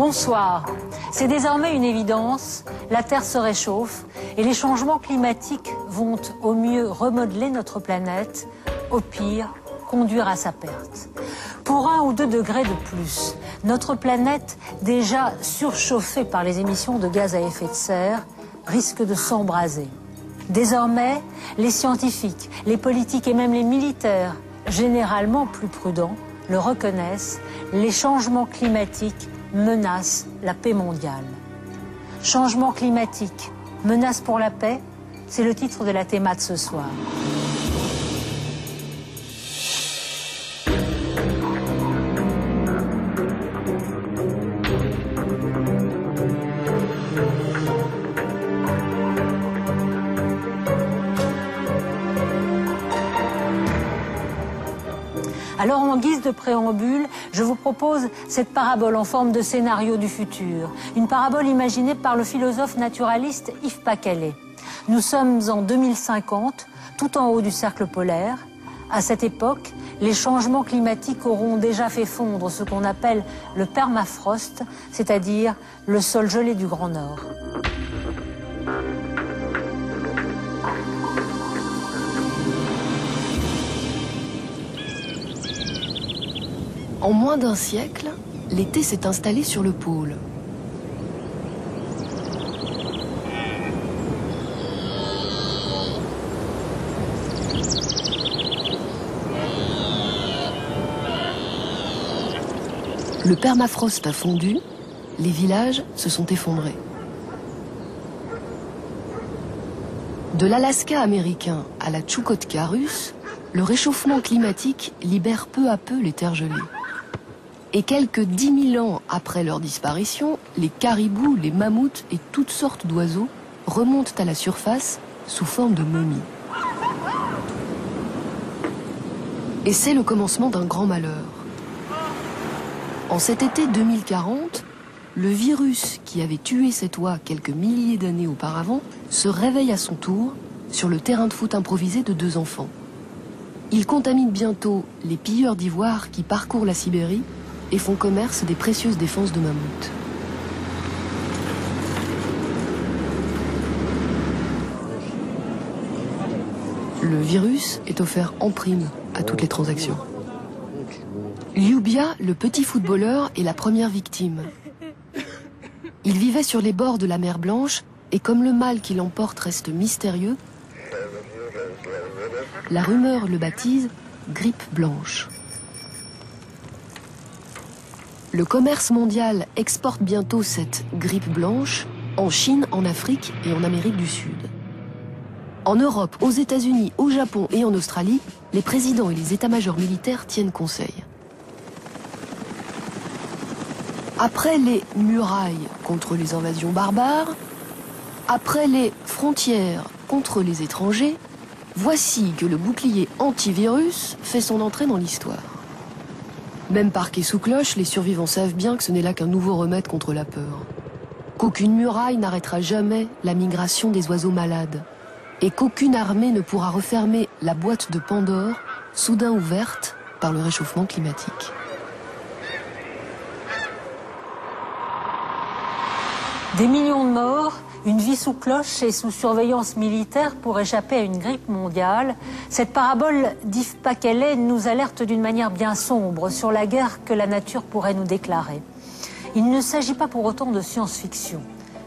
Bonsoir. C'est désormais une évidence, la Terre se réchauffe et les changements climatiques vont au mieux remodeler notre planète, au pire conduire à sa perte. Pour 1 ou 2 degrés de plus, notre planète, déjà surchauffée par les émissions de gaz à effet de serre, risque de s'embraser. Désormais, les scientifiques, les politiques et même les militaires, généralement plus prudents, le reconnaissent, les changements climatiques menacent la paix mondiale. Changement climatique, menace pour la paix, c'est le titre de la théma de ce soir. Alors en guise de préambule, je vous propose cette parabole en forme de scénario du futur. Une parabole imaginée par le philosophe naturaliste Yves Paqualet. Nous sommes en 2050, tout en haut du cercle polaire. À cette époque, les changements climatiques auront déjà fait fondre ce qu'on appelle le permafrost, c'est-à-dire le sol gelé du Grand Nord. En moins d'un siècle, l'été s'est installé sur le pôle. Le permafrost a fondu, les villages se sont effondrés. De l'Alaska américain à la Tchoukotka russe, le réchauffement climatique libère peu à peu les terres gelées. Et quelques 10 000 ans après leur disparition, les caribous, les mammouths et toutes sortes d'oiseaux remontent à la surface sous forme de momies. Et c'est le commencement d'un grand malheur. En cet été 2040, le virus qui avait tué cette oie quelques milliers d'années auparavant se réveille à son tour sur le terrain de foot improvisé de 2 enfants. Il contamine bientôt les pilleurs d'ivoire qui parcourent la Sibérie et font commerce des précieuses défenses de mammouth. Le virus est offert en prime à toutes les transactions. Liubia, le petit footballeur, est la première victime. Il vivait sur les bords de la mer Blanche et comme le mal qui l'emporte reste mystérieux, la rumeur le baptise grippe blanche. Le commerce mondial exporte bientôt cette grippe blanche en Chine, en Afrique et en Amérique du Sud. En Europe, aux États-Unis, au Japon et en Australie, les présidents et les états-majors militaires tiennent conseil. Après les murailles contre les invasions barbares, après les frontières contre les étrangers, voici que le bouclier antivirus fait son entrée dans l'histoire. Même parqués sous cloche, les survivants savent bien que ce n'est là qu'un nouveau remède contre la peur. Qu'aucune muraille n'arrêtera jamais la migration des oiseaux malades. Et qu'aucune armée ne pourra refermer la boîte de Pandore, soudain ouverte par le réchauffement climatique. Des millions de morts, une vie sous cloche et sous surveillance militaire pour échapper à une grippe mondiale. Cette parabole d'Yves Paqualet nous alerte d'une manière bien sombre sur la guerre que la nature pourrait nous déclarer. Il ne s'agit pas pour autant de science-fiction,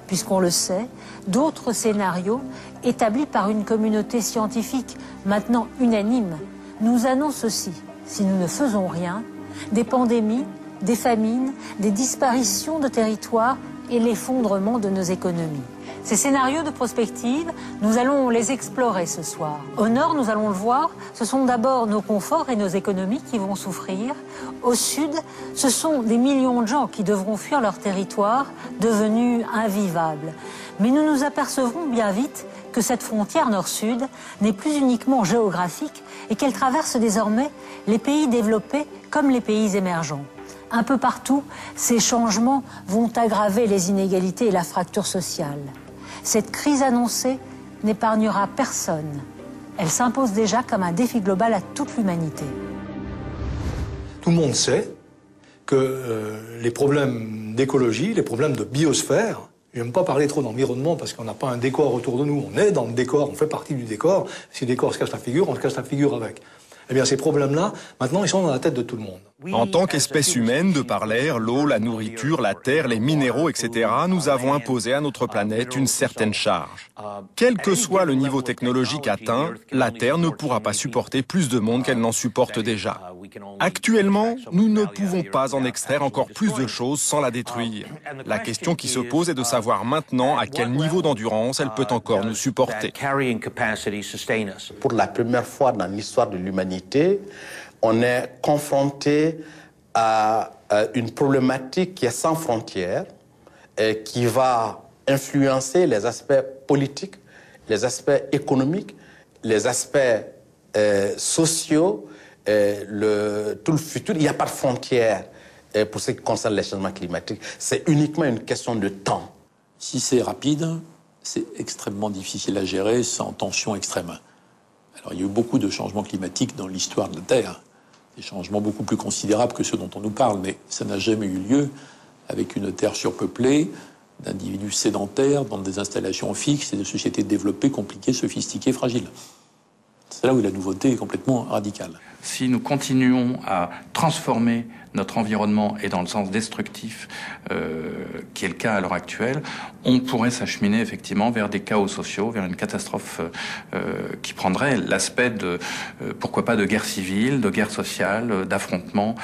puisqu'on le sait, d'autres scénarios établis par une communauté scientifique maintenant unanime nous annoncent aussi, si nous ne faisons rien, des pandémies, des famines, des disparitions de territoires et l'effondrement de nos économies. Ces scénarios de prospective, nous allons les explorer ce soir. Au nord, nous allons le voir, ce sont d'abord nos conforts et nos économies qui vont souffrir. Au sud, ce sont des millions de gens qui devront fuir leur territoire, devenu invivable. Mais nous nous apercevrons bien vite que cette frontière nord-sud n'est plus uniquement géographique et qu'elle traverse désormais les pays développés comme les pays émergents. Un peu partout, ces changements vont aggraver les inégalités et la fracture sociale. Cette crise annoncée n'épargnera personne. Elle s'impose déjà comme un défi global à toute l'humanité. Tout le monde sait que les problèmes d'écologie, les problèmes de biosphère, je n'aime pas parler trop d'environnement parce qu'on n'a pas un décor autour de nous, on est dans le décor, on fait partie du décor. Si le décor se casse la figure, on se casse la figure avec. Eh bien, ces problèmes-là, maintenant, ils sont dans la tête de tout le monde. En tant qu'espèce humaine, de par l'air, l'eau, la nourriture, la terre, les minéraux, etc., nous avons imposé à notre planète une certaine charge. Quel que soit le niveau technologique atteint, la Terre ne pourra pas supporter plus de monde qu'elle n'en supporte déjà. Actuellement, nous ne pouvons pas en extraire encore plus de choses sans la détruire. La question qui se pose est de savoir maintenant à quel niveau d'endurance elle peut encore nous supporter. Pour la première fois dans l'histoire de l'humanité, on est confronté à une problématique qui est sans frontières et qui va influencer les aspects politiques, les aspects économiques, les aspects sociaux, tout le futur. Il n'y a pas de frontières pour ce qui concerne les changements climatiques. C'est uniquement une question de temps. Si c'est rapide, c'est extrêmement difficile à gérer sans tension extrême. Alors, il y a eu beaucoup de changements climatiques dans l'histoire de la Terre, des changements beaucoup plus considérables que ceux dont on nous parle, mais ça n'a jamais eu lieu avec une Terre surpeuplée, d'individus sédentaires, dans des installations fixes et de sociétés développées, compliquées, sophistiquées, fragiles. C'est là où la nouveauté est complètement radicale. Si nous continuons à transformer notre environnement et dans le sens destructif, qui est le cas à l'heure actuelle, on pourrait s'acheminer effectivement vers des chaos sociaux, vers une catastrophe qui prendrait l'aspect de, pourquoi pas, de guerre civile, de guerre sociale, d'affrontement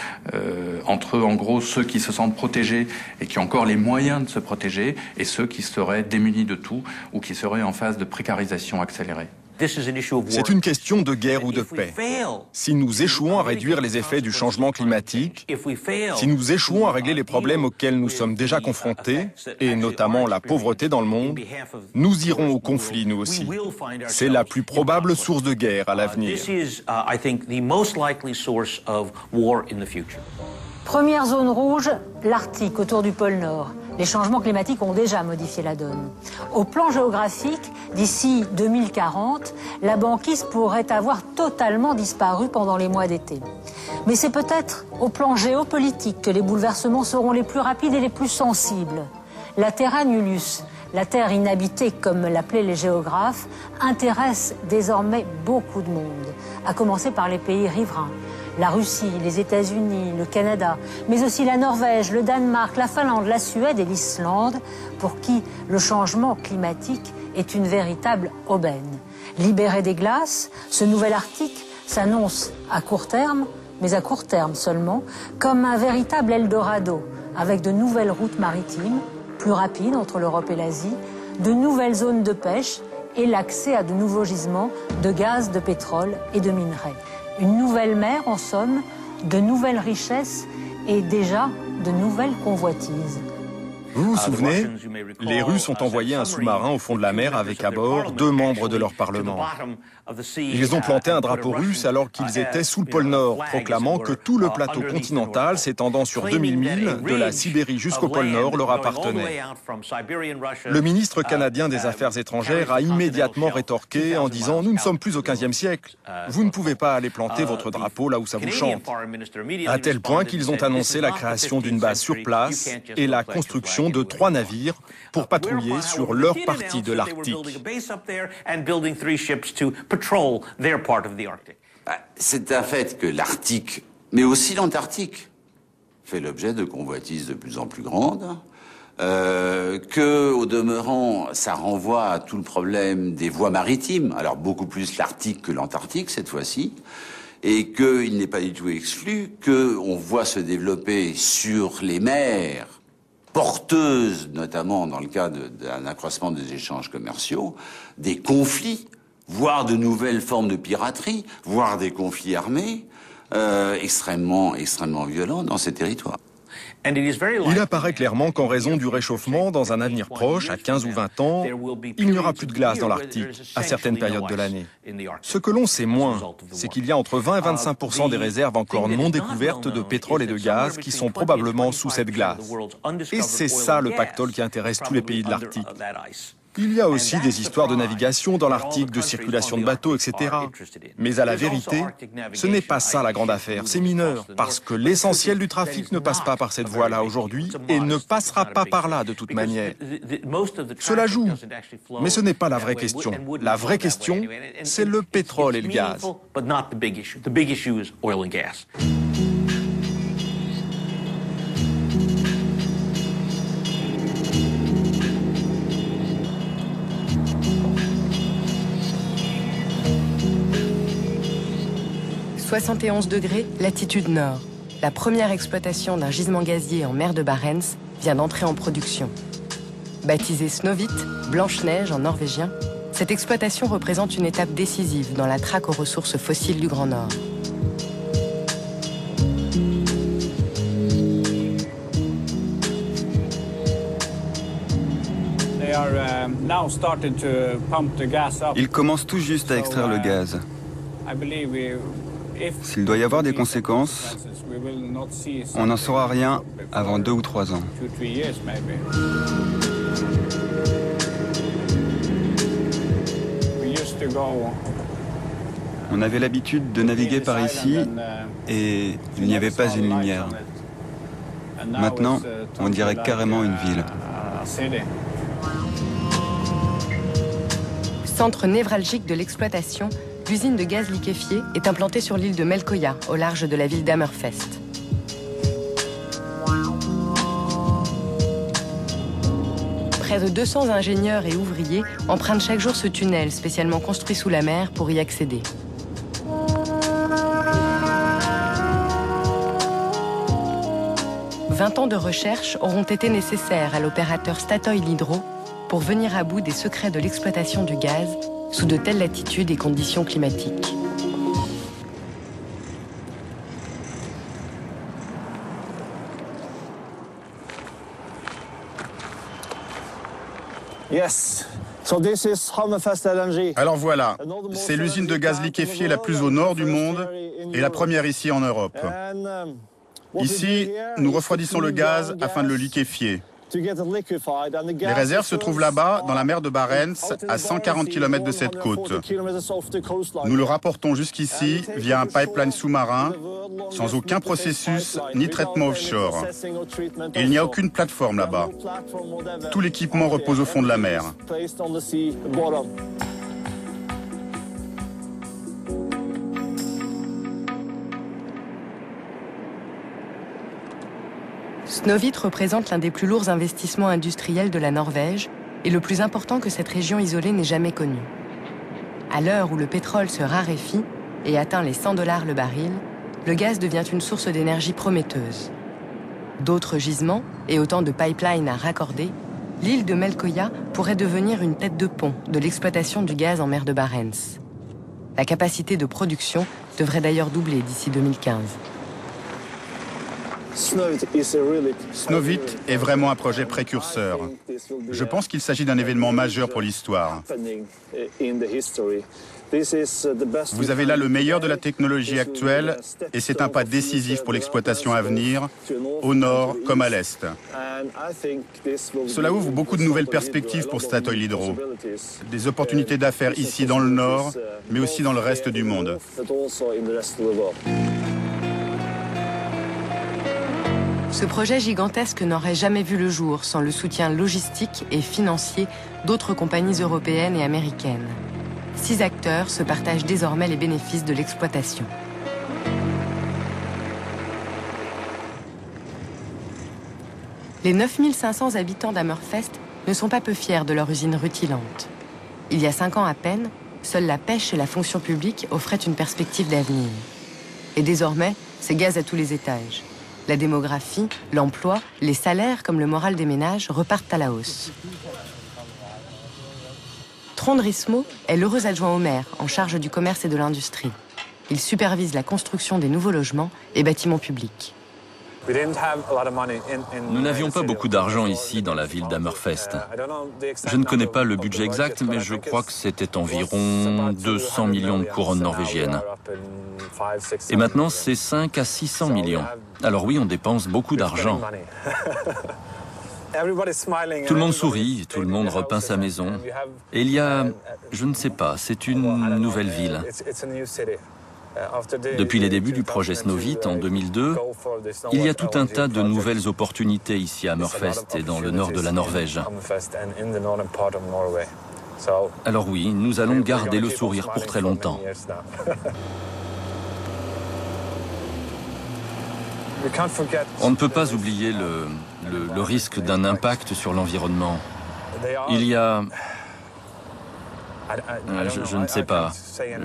entre, en gros, ceux qui se sentent protégés et qui ont encore les moyens de se protéger et ceux qui seraient démunis de tout ou qui seraient en phase de précarisation accélérée. C'est une question de guerre ou de paix. Si nous échouons à réduire les effets du changement climatique, si nous échouons à régler les problèmes auxquels nous sommes déjà confrontés, et notamment la pauvreté dans le monde, nous irons au conflit, nous aussi. C'est la plus probable source de guerre à l'avenir. Première zone rouge, l'Arctique, autour du pôle Nord. Les changements climatiques ont déjà modifié la donne. Au plan géographique, d'ici 2040, la banquise pourrait avoir totalement disparu pendant les mois d'été. Mais c'est peut-être au plan géopolitique que les bouleversements seront les plus rapides et les plus sensibles. La Terra Nullius, la Terre inhabitée comme l'appelaient les géographes, intéresse désormais beaucoup de monde, à commencer par les pays riverains. La Russie, les États-Unis, le Canada, mais aussi la Norvège, le Danemark, la Finlande, la Suède et l'Islande, pour qui le changement climatique est une véritable aubaine. Libéré des glaces, ce nouvel Arctique s'annonce à court terme, mais à court terme seulement, comme un véritable Eldorado, avec de nouvelles routes maritimes, plus rapides entre l'Europe et l'Asie, de nouvelles zones de pêche et l'accès à de nouveaux gisements de gaz, de pétrole et de minerais. Une nouvelle mer, en somme, de nouvelles richesses et déjà de nouvelles convoitises. Vous vous souvenez, les Russes ont envoyé un sous-marin au fond de la mer avec à bord 2 membres de leur parlement. Ils ont planté un drapeau russe alors qu'ils étaient sous le pôle Nord, proclamant que tout le plateau continental s'étendant sur 2000 milles, de la Sibérie jusqu'au pôle Nord, leur appartenait. Le ministre canadien des Affaires étrangères a immédiatement rétorqué en disant « Nous ne sommes plus au XVe siècle. Vous ne pouvez pas aller planter votre drapeau là où ça vous chante. » À tel point qu'ils ont annoncé la création d'une base sur place et la construction de 3 navires pour patrouiller sur leur partie de l'Arctique. C'est un fait que l'Arctique, mais aussi l'Antarctique, fait l'objet de convoitises de plus en plus grandes, que, au demeurant, ça renvoie à tout le problème des voies maritimes, alors beaucoup plus l'Arctique que l'Antarctique cette fois-ci, et qu'il n'est pas du tout exclu qu'on voit se développer sur les mers porteuses, notamment dans le cas d'un accroissement des échanges commerciaux, des conflits, voire de nouvelles formes de piraterie, voire des conflits armés extrêmement violents dans ces territoires. Il apparaît clairement qu'en raison du réchauffement, dans un avenir proche, à 15 ou 20 ans, il n'y aura plus de glace dans l'Arctique à certaines périodes de l'année. Ce que l'on sait moins, c'est qu'il y a entre 20 et 25% des réserves encore non découvertes de pétrole et de gaz qui sont probablement sous cette glace. Et c'est ça le pactole qui intéresse tous les pays de l'Arctique. Il y a aussi des histoires de navigation dans l'Arctique, de circulation de bateaux, etc. Mais à la vérité, ce n'est pas ça la grande affaire, c'est mineur, parce que l'essentiel du trafic ne passe pas par cette voie-là aujourd'hui et ne passera pas par là de toute manière. Cela joue, mais ce n'est pas la vraie question. La vraie question, c'est le pétrole et le gaz. 71 degrés, latitude nord. La première exploitation d'un gisement gazier en mer de Barents vient d'entrer en production. Baptisée Snøhvit, Blanche-Neige en norvégien, cette exploitation représente une étape décisive dans la traque aux ressources fossiles du Grand Nord. Ils commencent tout juste à extraire le gaz. S'il doit y avoir des conséquences, on n'en saura rien avant 2 ou 3 ans. On avait l'habitude de naviguer par ici et il n'y avait pas une lumière. Maintenant, on dirait carrément une ville. Centre névralgique de l'exploitation, l'usine de gaz liquéfié est implantée sur l'île de Melkoja, au large de la ville d'Hammerfest. Près de 200 ingénieurs et ouvriers empruntent chaque jour ce tunnel spécialement construit sous la mer pour y accéder. « 20 ans de recherche auront été nécessaires à l'opérateur Statoil Hydro pour venir à bout des secrets de l'exploitation du gaz sous de telles latitudes et conditions climatiques. Alors voilà, c'est l'usine de gaz liquéfié la plus au nord du monde et la première ici en Europe. Ici, nous refroidissons le gaz afin de le liquéfier. Les réserves se trouvent là-bas, dans la mer de Barents, à 140 km de cette côte. Nous le rapportons jusqu'ici via un pipeline sous-marin, sans aucun processus ni traitement offshore. Et il n'y a aucune plateforme là-bas. Tout l'équipement repose au fond de la mer. Snøhvit représente l'un des plus lourds investissements industriels de la Norvège et le plus important que cette région isolée n'ait jamais connu. À l'heure où le pétrole se raréfie et atteint les $100 le baril, le gaz devient une source d'énergie prometteuse. D'autres gisements et autant de pipelines à raccorder, l'île de Melkoja pourrait devenir une tête de pont de l'exploitation du gaz en mer de Barents. La capacité de production devrait d'ailleurs doubler d'ici 2015. Snøhvit est vraiment un projet précurseur. Je pense qu'il s'agit d'un événement majeur pour l'histoire. Vous avez là le meilleur de la technologie actuelle et c'est un pas décisif pour l'exploitation à venir, au nord comme à l'est. Cela ouvre beaucoup de nouvelles perspectives pour Statoil Hydro. Des opportunités d'affaires ici dans le nord, mais aussi dans le reste du monde. Ce projet gigantesque n'aurait jamais vu le jour sans le soutien logistique et financier d'autres compagnies européennes et américaines. 6 acteurs se partagent désormais les bénéfices de l'exploitation. Les 9500 habitants d'Hammerfest ne sont pas peu fiers de leur usine rutilante. Il y a 5 ans à peine, seule la pêche et la fonction publique offraient une perspective d'avenir. Et désormais, c'est gaz à tous les étages. La démographie, l'emploi, les salaires comme le moral des ménages repartent à la hausse. Trond Rismo est l'heureux adjoint au maire en charge du commerce et de l'industrie. Il supervise la construction des nouveaux logements et bâtiments publics. Nous n'avions pas beaucoup d'argent ici dans la ville d'Hammerfest. Je ne connais pas le budget exact, mais je crois que c'était environ 200 millions de couronnes norvégiennes. Et maintenant, c'est 5 à 600 millions. Alors oui, on dépense beaucoup d'argent. Tout le monde sourit, tout le monde repeint sa maison. Et il y a, je ne sais pas, c'est une nouvelle ville. Depuis les débuts du projet Snøhvit en 2002, il y a tout un tas de nouvelles opportunités ici à Hammerfest et dans le nord de la Norvège. Alors oui, nous allons garder le sourire pour très longtemps. On ne peut pas oublier le risque d'un impact sur l'environnement. Il y a... Je ne sais pas.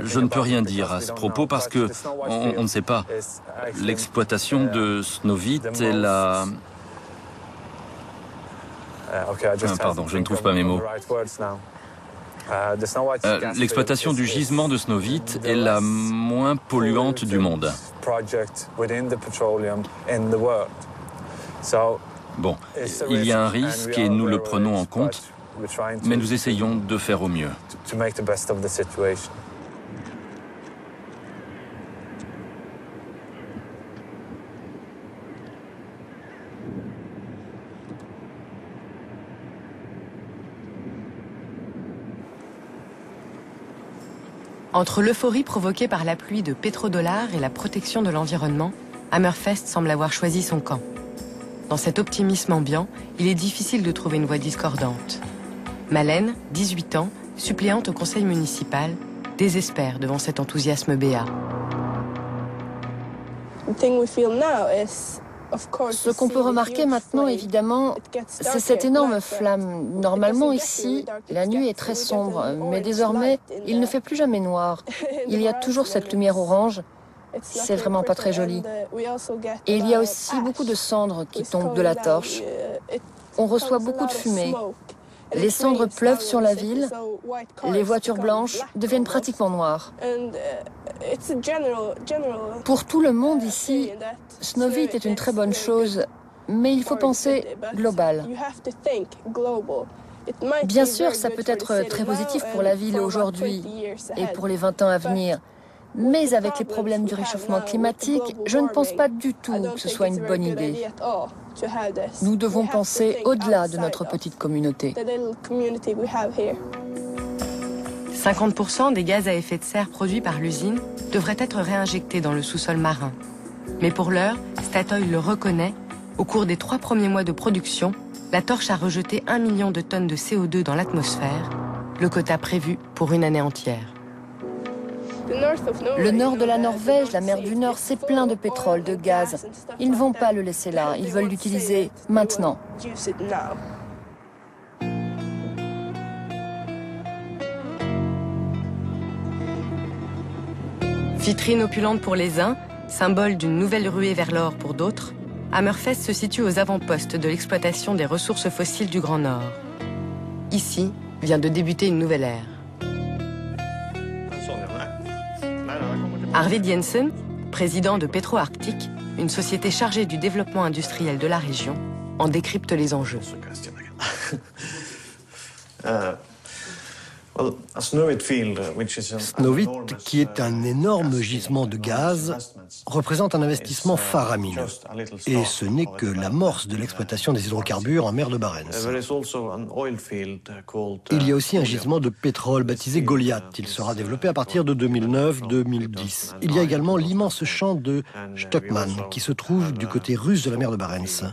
Je ne peux rien dire à ce propos parce que on ne sait pas. L'exploitation de Snøhvit est la... Pardon, je ne trouve pas mes mots. L'exploitation du gisement de Snøhvit est la moins polluante du monde. Bon, il y a un risque et nous le prenons en compte, mais nous essayons de faire au mieux. Entre l'euphorie provoquée par la pluie de pétrodollars et la protection de l'environnement, Hammerfest semble avoir choisi son camp. Dans cet optimisme ambiant, il est difficile de trouver une voix discordante. Malène, 18 ans, suppléante au conseil municipal, désespère devant cet enthousiasme béat. Ce qu'on peut remarquer maintenant, évidemment, c'est cette énorme flamme. Normalement, ici, la nuit est très sombre, mais désormais, il ne fait plus jamais noir. Il y a toujours cette lumière orange. C'est vraiment pas très joli. Et il y a aussi beaucoup de cendres qui tombent de la torche. On reçoit beaucoup de fumée. Les cendres pleuvent sur la ville, les voitures blanches deviennent pratiquement noires. Pour tout le monde ici, Snøhvit est une très bonne chose, mais il faut penser global. Bien sûr, ça peut être très positif pour la ville aujourd'hui et pour les 20 ans à venir. Mais avec les problèmes du réchauffement climatique, je ne pense pas du tout que ce soit une bonne idée. Nous devons penser au-delà de notre petite communauté. 50% des gaz à effet de serre produits par l'usine devraient être réinjectés dans le sous-sol marin. Mais pour l'heure, Statoil le reconnaît, au cours des 3 premiers mois de production, la torche a rejeté 1 million de tonnes de CO2 dans l'atmosphère, le quota prévu pour une année entière. Le nord de la Norvège, la mer du Nord, c'est plein de pétrole, de gaz. Ils ne vont pas le laisser là, ils veulent l'utiliser maintenant. Vitrine opulente pour les uns, symbole d'une nouvelle ruée vers l'or pour d'autres, Hammerfest se situe aux avant-postes de l'exploitation des ressources fossiles du Grand Nord. Ici vient de débuter une nouvelle ère. Arvid Jensen, président de PetroArctic, une société chargée du développement industriel de la région, en décrypte les enjeux. Snøhvit, qui est un énorme gisement de gaz, représente un investissement faramineux. Et ce n'est que l'amorce de l'exploitation des hydrocarbures en mer de Barents. Il y a aussi un gisement de pétrole baptisé Goliath. Il sera développé à partir de 2009-2010. Il y a également l'immense champ de Shtokman, qui se trouve du côté russe de la mer de Barents.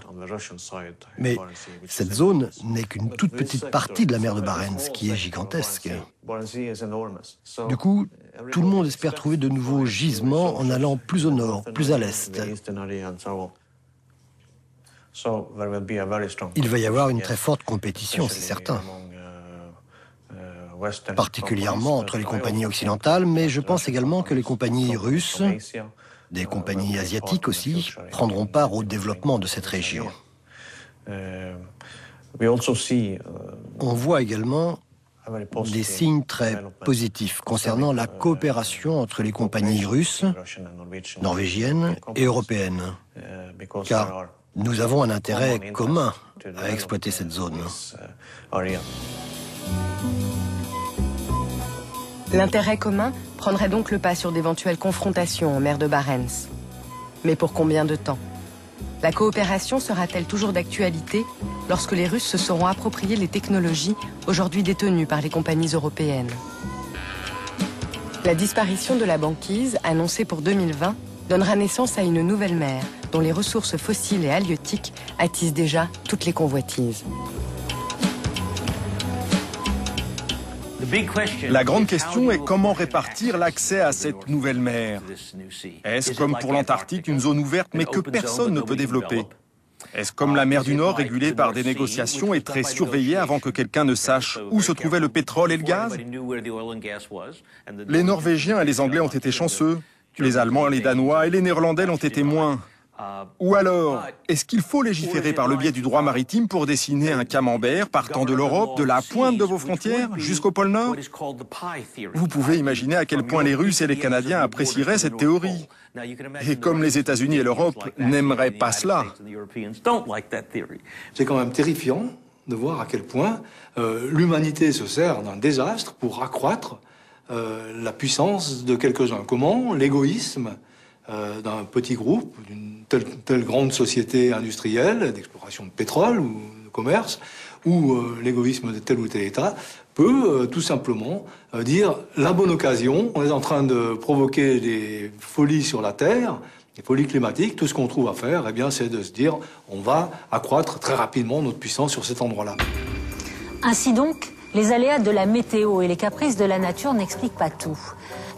Mais cette zone n'est qu'une toute petite partie de la mer de Barents, qui est gigantesque. Du coup, tout le monde espère trouver de nouveaux gisements en allant plus au nord, plus à l'est. Il va y avoir une très forte compétition, c'est certain. Particulièrement entre les compagnies occidentales, mais je pense également que les compagnies russes, des compagnies asiatiques aussi, prendront part au développement de cette région. On voit également des signes très positifs concernant la coopération entre les compagnies russes, norvégiennes et européennes, car nous avons un intérêt commun à exploiter cette zone. L'intérêt commun prendrait donc le pas sur d'éventuelles confrontations en mer de Barents. Mais pour combien de temps ? La coopération sera-t-elle toujours d'actualité lorsque les Russes se seront appropriés les technologies aujourd'hui détenues par les compagnies européennes? La disparition de la banquise, annoncée pour 2020, donnera naissance à une nouvelle mer, dont les ressources fossiles et halieutiques attisent déjà toutes les convoitises. La grande question est comment répartir l'accès à cette nouvelle mer. Est-ce comme pour l'Antarctique une zone ouverte mais que personne ne peut développer? Est-ce comme la mer du Nord régulée par des négociations et très surveillée avant que quelqu'un ne sache où se trouvait le pétrole et le gaz? Les Norvégiens et les Anglais ont été chanceux. Les Allemands, les Danois et les Néerlandais l'ont été moins. Ou alors, est-ce qu'il faut légiférer par le biais du droit maritime pour dessiner un camembert partant de l'Europe, de la pointe de vos frontières jusqu'au pôle Nord? Vous pouvez imaginer à quel point les Russes et les Canadiens apprécieraient cette théorie. Et comme les États-Unis et l'Europe n'aimeraient pas cela. C'est quand même terrifiant de voir à quel point l'humanité se sert d'un désastre pour accroître la puissance de quelques-uns. Comment l'égoïsme d'un petit groupe, d'une telle grande société industrielle, d'exploration de pétrole ou de commerce, ou l'égoïsme de tel ou tel État, peut tout simplement dire la bonne occasion, on est en train de provoquer des folies sur la Terre, des folies climatiques, tout ce qu'on trouve à faire, eh bien, c'est de se dire on va accroître très rapidement notre puissance sur cet endroit-là. Ainsi donc, les aléas de la météo et les caprices de la nature n'expliquent pas tout.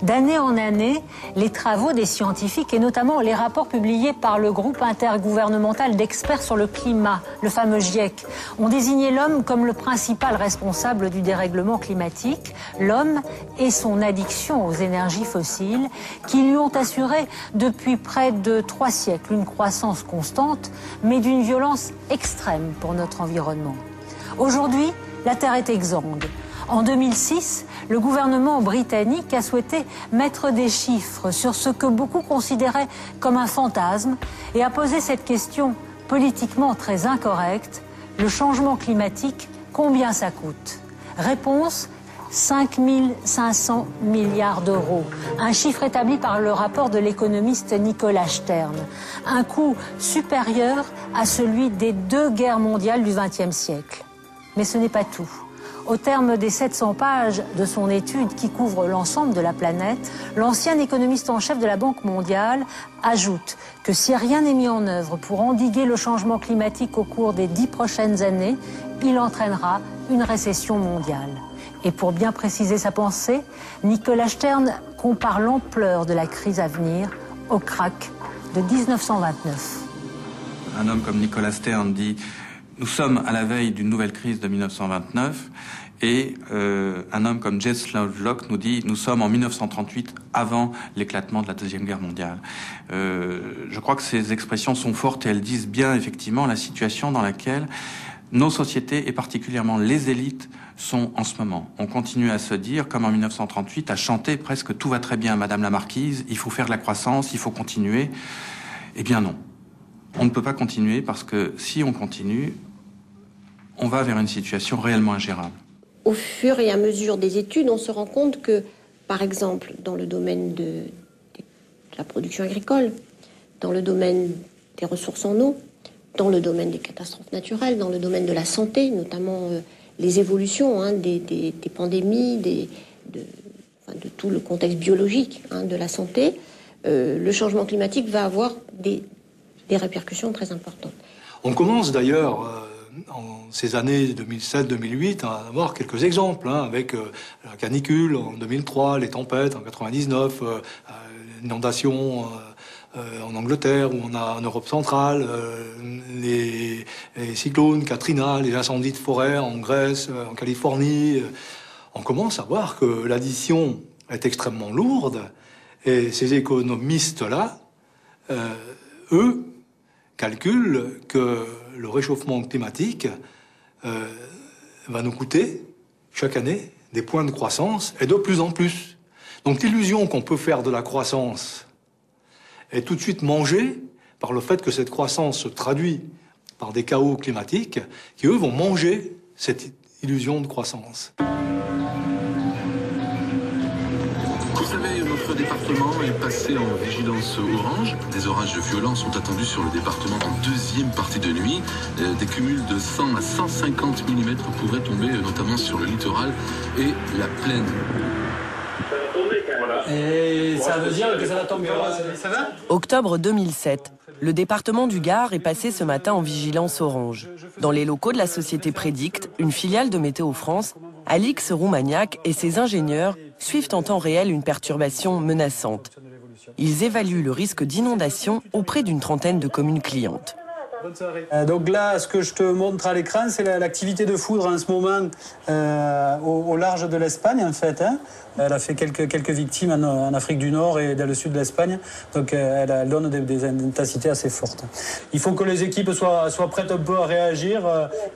D'année en année, les travaux des scientifiques et notamment les rapports publiés par le groupe intergouvernemental d'experts sur le climat, le fameux GIEC, ont désigné l'homme comme le principal responsable du dérèglement climatique, l'homme et son addiction aux énergies fossiles qui lui ont assuré depuis près de 3 siècles une croissance constante, mais d'une violence extrême pour notre environnement. Aujourd'hui, la Terre est exsangue. En 2006, le gouvernement britannique a souhaité mettre des chiffres sur ce que beaucoup considéraient comme un fantasme et a posé cette question politiquement très incorrecte. Le changement climatique, combien ça coûte? Réponse, 5 500 milliards d'euros. Un chiffre établi par le rapport de l'économiste Nicolas Stern. Un coût supérieur à celui des 2 guerres mondiales du XXe siècle. Mais ce n'est pas tout. Au terme des 700 pages de son étude qui couvre l'ensemble de la planète, l'ancien économiste en chef de la Banque mondiale ajoute que si rien n'est mis en œuvre pour endiguer le changement climatique au cours des 10 prochaines années, il entraînera une récession mondiale. Et pour bien préciser sa pensée, Nicolas Stern compare l'ampleur de la crise à venir au krach de 1929. Un homme comme Nicolas Stern dit « Nous sommes à la veille d'une nouvelle crise de 1929 » et un homme comme Jaroslav Locke nous dit « Nous sommes en 1938, avant l'éclatement de la Deuxième Guerre mondiale ». Je crois que ces expressions sont fortes et elles disent bien effectivement la situation dans laquelle nos sociétés et particulièrement les élites sont en ce moment. On continue à se dire, comme en 1938, à chanter presque « Tout va très bien, Madame la Marquise, il faut faire de la croissance, il faut continuer ». Eh bien non. On ne peut pas continuer parce que si on continue, on va vers une situation réellement ingérable. Au fur et à mesure des études, on se rend compte que, par exemple, dans le domaine de la production agricole, dans le domaine des ressources en eau, dans le domaine des catastrophes naturelles, dans le domaine de la santé, notamment les évolutions des pandémies, de tout le contexte biologique de la santé, le changement climatique va avoir des répercussions très importantes. On commence d'ailleurs en ces années 2007-2008 à avoir quelques exemples, avec la canicule en 2003, les tempêtes en 99, l'inondation en Angleterre ou en Europe centrale, les cyclones, Katrina, les incendies de forêt en Grèce, en Californie. On commence à voir que l'addition est extrêmement lourde et ces économistes-là, eux, calculent que le réchauffement climatique va nous coûter chaque année des points de croissance et de plus en plus. Donc l'illusion qu'on peut faire de la croissance est tout de suite mangée par le fait que cette croissance se traduit par des chaos climatiques qui, eux, vont manger cette illusion de croissance. Vous savez, notre département est passé en vigilance orange. Des orages violents sont attendus sur le département en deuxième partie de nuit. Des cumuls de 100 à 150 mm pourraient tomber, notamment sur le littoral et la plaine. Et ça veut dire que ça va tomber. Ça va ? Octobre 2007. Le département du Gard est passé ce matin en vigilance orange. Dans les locaux de la société Prédict, une filiale de Météo France, Alix Roumaniac et ses ingénieurs suivent en temps réel une perturbation menaçante. Ils évaluent le risque d'inondation auprès d'une trentaine de communes clientes. Donc là, ce que je te montre à l'écran, c'est l'activité de foudre en ce moment au large de l'Espagne, en fait. Elle a fait quelques victimes en Afrique du Nord et dans le sud de l'Espagne. Donc elle donne des intensités assez fortes. Il faut que les équipes soient prêtes un peu à réagir,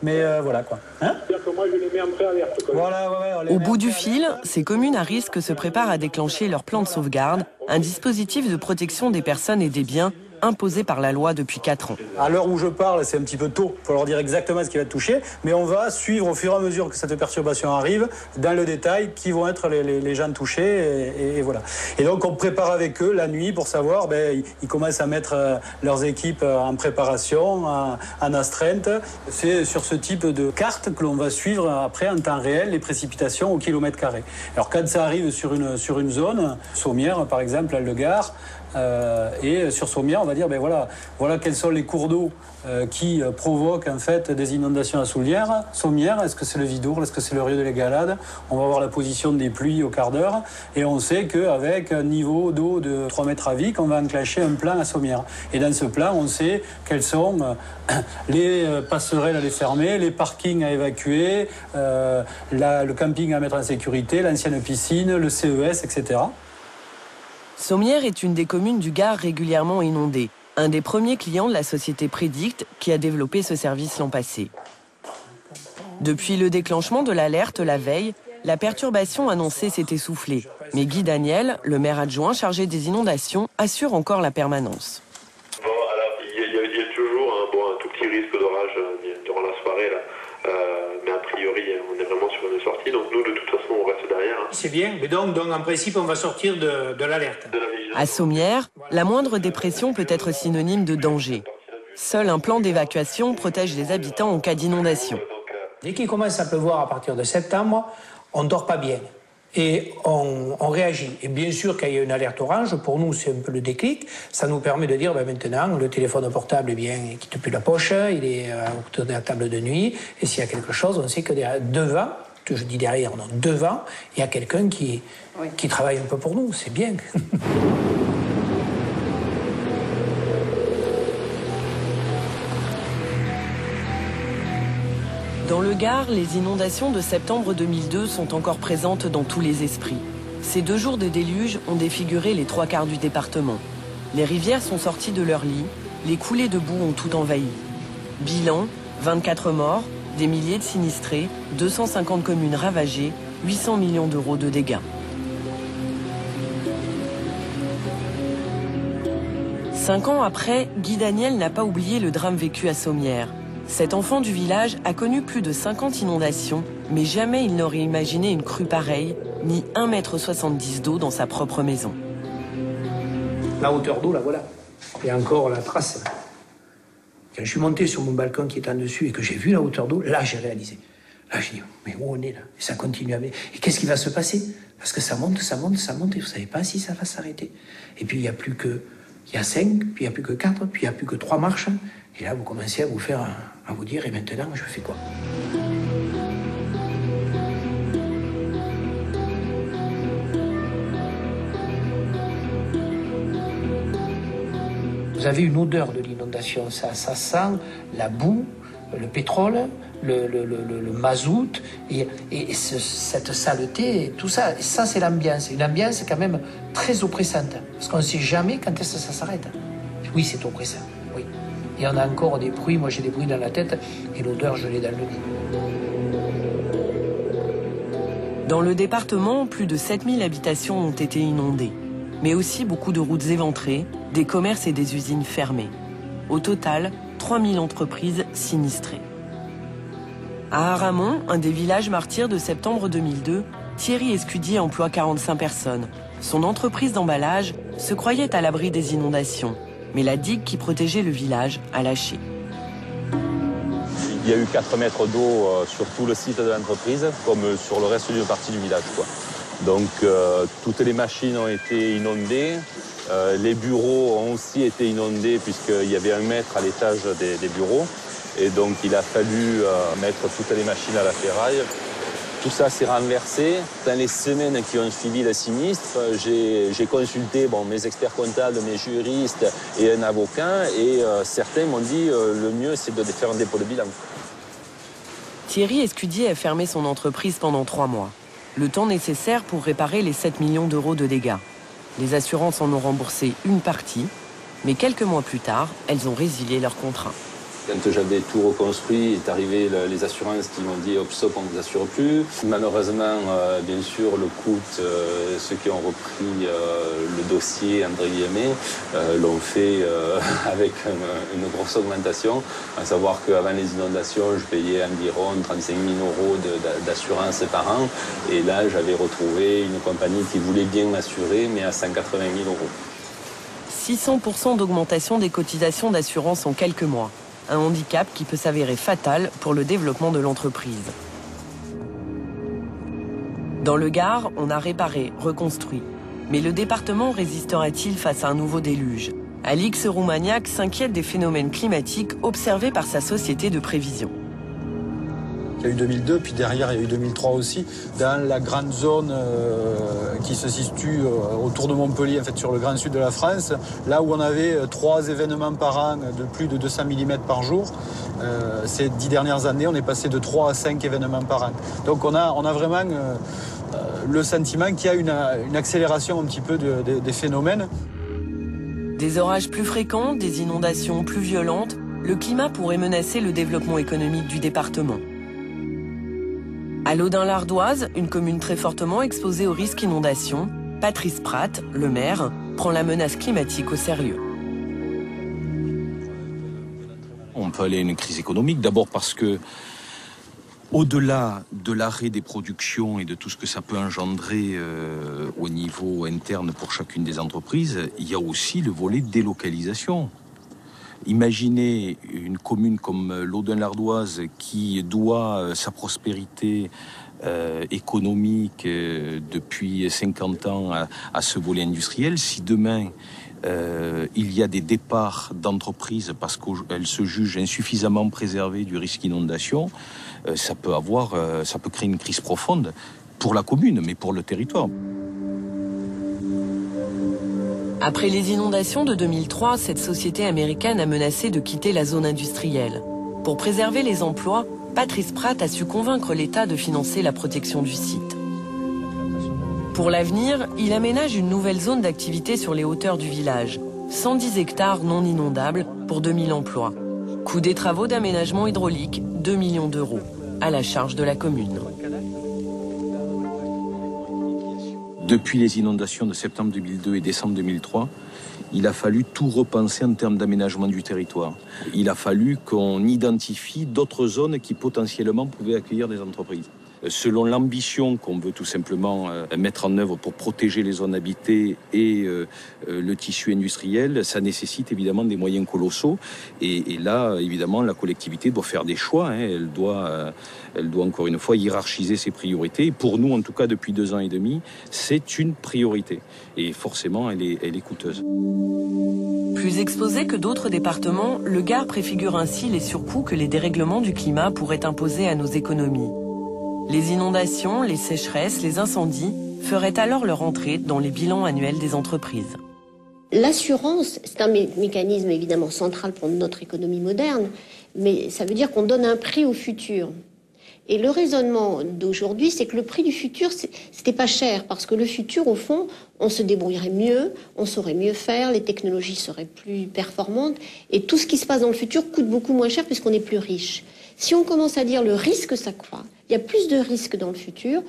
mais voilà quoi. C'est-à-dire que moi, je les mets en préalerte. Voilà, au bout du fil, ces communes à risque se préparent à déclencher leur plan de sauvegarde, un dispositif de protection des personnes et des biens imposé par la loi depuis 4 ans. À l'heure où je parle, c'est un petit peu tôt pour leur dire exactement ce qui va être touché, mais on va suivre au fur et à mesure que cette perturbation arrive, dans le détail, qui vont être les gens touchés, et voilà. Et donc on prépare avec eux la nuit pour savoir, ils commencent à mettre leurs équipes en préparation, en astreinte. C'est sur ce type de carte que l'on va suivre après en temps réel les précipitations au kilomètre carré. Alors quand ça arrive sur une zone, Sommières par exemple, le Gard, et sur Sommières, on va dire, voilà quels sont les cours d'eau qui provoquent en fait des inondations à Sommières. Est-ce que c'est le Vidourle, est-ce que c'est le Rio de l'Égalade? On va voir la position des pluies au quart d'heure, et on sait qu'avec un niveau d'eau de 3 mètres à Vic, on va enclencher un plan à Sommières. Et dans ce plan, on sait quelles sont les passerelles à les fermer, les parkings à évacuer, le camping à mettre en sécurité, l'ancienne piscine, le CES, etc. Sommières est une des communes du Gard régulièrement inondée, un des premiers clients de la société Prédict qui a développé ce service l'an passé. Depuis le déclenchement de l'alerte la veille, la perturbation annoncée s'est essoufflée. Mais Guy Daniel, le maire adjoint chargé des inondations, assure encore la permanence. Bon, alors, il y a toujours un tout petit risque d'orage durant la soirée, là. Mais a priori, on est vraiment sur une sortie, donc nous, de toute façon, on reste derrière. C'est bien, mais donc en principe, on va sortir de l'alerte. À Sommières, la moindre dépression peut être synonyme de danger. Seul un plan d'évacuation protège les habitants en cas d'inondation. Dès qu'il commence à pleuvoir à partir de septembre, on ne dort pas bien. Et on réagit. Et bien sûr, quand il y a une alerte orange, pour nous, c'est un peu le déclic. Ça nous permet de dire, maintenant, le téléphone portable, il quitte plus la poche, il est autour de la table de nuit. Et s'il y a quelque chose, on sait que devant, je dis derrière, non, devant, il y a quelqu'un qui travaille un peu pour nous. C'est bien. Dans le Gard, les inondations de septembre 2002 sont encore présentes dans tous les esprits. Ces 2 jours de déluge ont défiguré les 3/4 du département. Les rivières sont sorties de leur lit, les coulées de boue ont tout envahi. Bilan, 24 morts, des milliers de sinistrés, 250 communes ravagées, 800 millions d'euros de dégâts. 5 ans après, Guy Daniel n'a pas oublié le drame vécu à Sommières. Cet enfant du village a connu plus de 50 inondations, mais jamais il n'aurait imaginé une crue pareille, ni 1,70 m d'eau dans sa propre maison. La hauteur d'eau, là, voilà. Il y a encore la trace. Quand je suis monté sur mon balcon qui est en dessus et que j'ai vu la hauteur d'eau, là, j'ai réalisé. Là, j'ai dit, mais où on est, là? Et ça continue à... Et qu'est-ce qui va se passer? Parce que ça monte, et vous ne savez pas si ça va s'arrêter. Et puis, il y a 5, puis il n'y a plus que 4, puis il n'y a plus que 3 marches. Et là, vous commencez à vous dire, et maintenant, je fais quoi? Vous avez une odeur de l'inondation, ça sent la boue, le pétrole, le mazout, et cette saleté, tout ça. Et ça, c'est l'ambiance. Une ambiance quand même très oppressante, parce qu'on ne sait jamais quand est-ce que ça s'arrête. Oui, c'est oppressant, oui. Et on a encore des bruits, moi j'ai des bruits dans la tête, et l'odeur, je l'ai dans le nez. Dans le département, plus de 7000 habitations ont été inondées, mais aussi beaucoup de routes éventrées, des commerces et des usines fermées. Au total, 3000 entreprises sinistrées. À Aramon, un des villages martyrs de septembre 2002, Thierry Escudier emploie 45 personnes. son entreprise d'emballage se croyait à l'abri des inondations, mais la digue qui protégeait le village a lâché. Il y a eu 4 mètres d'eau sur tout le site de l'entreprise, comme sur le reste d'une partie du village, quoi. Donc toutes les machines ont été inondées, les bureaux ont aussi été inondés puisqu'il y avait 1 mètre à l'étage des bureaux. Et donc il a fallu mettre toutes les machines à la ferraille. Tout ça s'est renversé. Dans les semaines qui ont suivi le sinistre, j'ai consulté mes experts comptables, mes juristes et un avocat. Et certains m'ont dit le mieux c'est de faire un dépôt de bilan. Thierry Escudier a fermé son entreprise pendant 3 mois. Le temps nécessaire pour réparer les 7 millions d'euros de dégâts. Les assurances en ont remboursé une partie, mais quelques mois plus tard, elles ont résilié leur contrat. Quand j'avais tout reconstruit, est arrivé les assurances qui m'ont dit « stop, on ne vous assure plus ». Malheureusement, bien sûr, le coût, ceux qui ont repris le dossier, entre guillemets, l'ont fait avec une grosse augmentation. À savoir qu'avant les inondations, je payais environ 35 000 euros d'assurance par an. Et là, j'avais retrouvé une compagnie qui voulait bien m'assurer, mais à 180 000 euros. 600% d'augmentation des cotisations d'assurance en quelques mois. Un handicap qui peut s'avérer fatal pour le développement de l'entreprise. Dans le Gard, on a réparé, reconstruit. Mais le département résistera-t-il face à un nouveau déluge? Alix Roumaniac s'inquiète des phénomènes climatiques observés par sa société de prévision. Il y a eu 2002, puis derrière il y a eu 2003 aussi, dans la grande zone qui se situe autour de Montpellier, en fait sur le grand sud de la France, là où on avait 3 événements par an de plus de 200 mm par jour. Ces 10 dernières années, on est passé de 3 à 5 événements par an. Donc on a vraiment le sentiment qu'il y a une accélération un petit peu des phénomènes. Des orages plus fréquents, des inondations plus violentes, le climat pourrait menacer le développement économique du département. À Laudun-l'Ardoise, une commune très fortement exposée au risque inondation, Patrice Pratt, le maire, prend la menace climatique au sérieux. On peut aller à une crise économique, d'abord parce que, au-delà de l'arrêt des productions et de tout ce que ça peut engendrer au niveau interne pour chacune des entreprises, il y a aussi le volet délocalisation. Imaginez une commune comme Laudun-l'Ardoise qui doit sa prospérité économique depuis 50 ans à ce volet industriel. Si demain il y a des départs d'entreprises parce qu'elles se jugent insuffisamment préservées du risque d'inondation, ça peut créer une crise profonde pour la commune, mais pour le territoire. Après les inondations de 2003, cette société américaine a menacé de quitter la zone industrielle. Pour préserver les emplois, Patrice Pratt a su convaincre l'État de financer la protection du site. Pour l'avenir, il aménage une nouvelle zone d'activité sur les hauteurs du village. 110 hectares non inondables pour 2000 emplois. Coût des travaux d'aménagement hydraulique, 2 millions d'euros, à la charge de la commune. Depuis les inondations de septembre 2002 et décembre 2003, il a fallu tout repenser en termes d'aménagement du territoire. Il a fallu qu'on identifie d'autres zones qui potentiellement pouvaient accueillir des entreprises. Selon l'ambition qu'on veut tout simplement mettre en œuvre pour protéger les zones habitées et le tissu industriel, ça nécessite évidemment des moyens colossaux. Et là, évidemment, la collectivité doit faire des choix. Elle doit encore une fois hiérarchiser ses priorités. Et pour nous, en tout cas, depuis 2 ans et demi, c'est une priorité. Et forcément, elle est coûteuse. Plus exposé que d'autres départements, le Gard préfigure ainsi les surcoûts que les dérèglements du climat pourraient imposer à nos économies. Les inondations, les sécheresses, les incendies feraient alors leur entrée dans les bilans annuels des entreprises. L'assurance, c'est un mécanisme évidemment central pour notre économie moderne, mais ça veut dire qu'on donne un prix au futur. Et le raisonnement d'aujourd'hui, c'est que le prix du futur, c'était pas cher, parce que le futur, au fond, on se débrouillerait mieux, on saurait mieux faire, les technologies seraient plus performantes, et tout ce qui se passe dans le futur coûte beaucoup moins cher puisqu'on est plus riche. Si on commence à dire le risque s'accroît, il y a plus de risques dans le futur,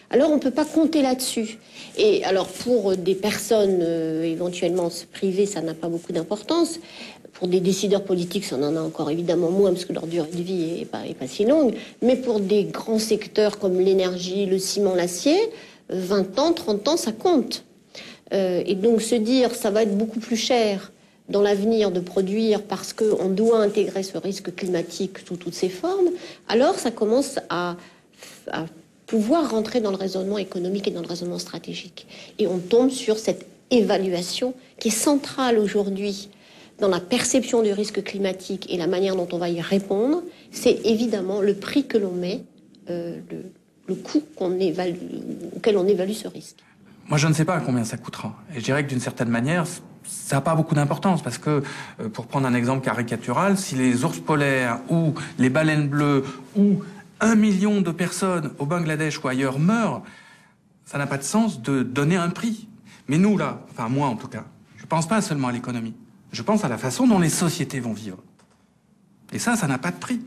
alors on ne peut pas compter là-dessus. Et alors pour des personnes éventuellement privées, ça n'a pas beaucoup d'importance. Pour des décideurs politiques, ça en a encore évidemment moins parce que leur durée de vie est pas si longue. Mais pour des grands secteurs comme l'énergie, le ciment, l'acier, 20 ans, 30 ans, ça compte. Et donc se dire ça va être beaucoup plus cher dans l'avenir de produire parce qu'on doit intégrer ce risque climatique sous toutes ses formes, alors ça commence à pouvoir rentrer dans le raisonnement économique et dans le raisonnement stratégique. Et on tombe sur cette évaluation qui est centrale aujourd'hui dans la perception du risque climatique et la manière dont on va y répondre. C'est évidemment le prix que l'on met, le coût auquel on évalue ce risque. Moi, je ne sais pas combien ça coûtera. Et je dirais que d'une certaine manière, ça n'a pas beaucoup d'importance parce que, pour prendre un exemple caricatural, si les ours polaires ou les baleines bleues ou 1 million de personnes au Bangladesh ou ailleurs meurent, ça n'a pas de sens de donner un prix. Mais nous, là, enfin moi en tout cas, je ne pense pas seulement à l'économie. Je pense à la façon dont les sociétés vont vivre. Et ça n'a pas de prix.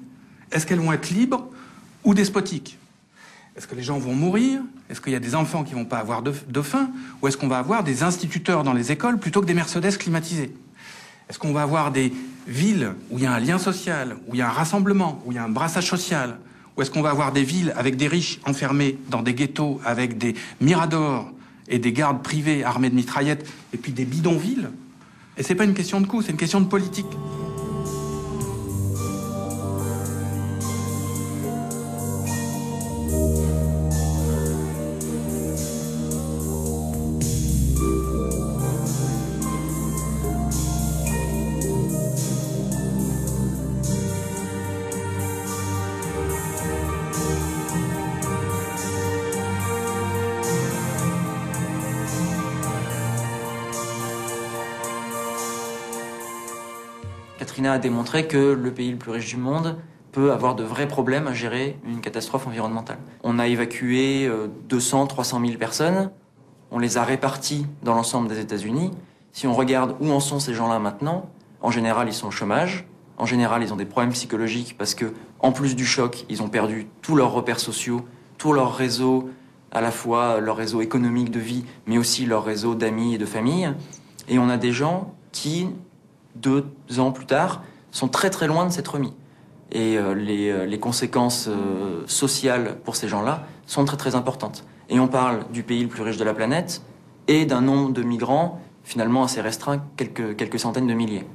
Est-ce qu'elles vont être libres ou despotiques? Est-ce que les gens vont mourir? Est-ce qu'il y a des enfants qui vont pas avoir de faim? Ou est-ce qu'on va avoir des instituteurs dans les écoles plutôt que des Mercedes climatisés? Est-ce qu'on va avoir des villes où il y a un lien social, où il y a un rassemblement, où il y a un brassage social? Ou est-ce qu'on va avoir des villes avec des riches enfermés dans des ghettos avec des miradors et des gardes privés armés de mitraillettes et puis des bidonvilles? Et c'est pas une question de coût, c'est une question de politique. Katrina a démontré que le pays le plus riche du monde peut avoir de vrais problèmes à gérer une catastrophe environnementale. On a évacué 200, 300 000 personnes, on les a répartis dans l'ensemble des États-Unis. Si on regarde où en sont ces gens-là maintenant, en général ils sont au chômage, en général ils ont des problèmes psychologiques parce que, en plus du choc, ils ont perdu tous leurs repères sociaux, tout leur réseau, à la fois leur réseau économique de vie, mais aussi leur réseau d'amis et de famille. Et on a des gens qui, 2 ans plus tard, sont très très loin de s'être remis. Et les conséquences sociales pour ces gens-là sont très très importantes. Et on parle du pays le plus riche de la planète et d'un nombre de migrants finalement assez restreint, quelques centaines de milliers.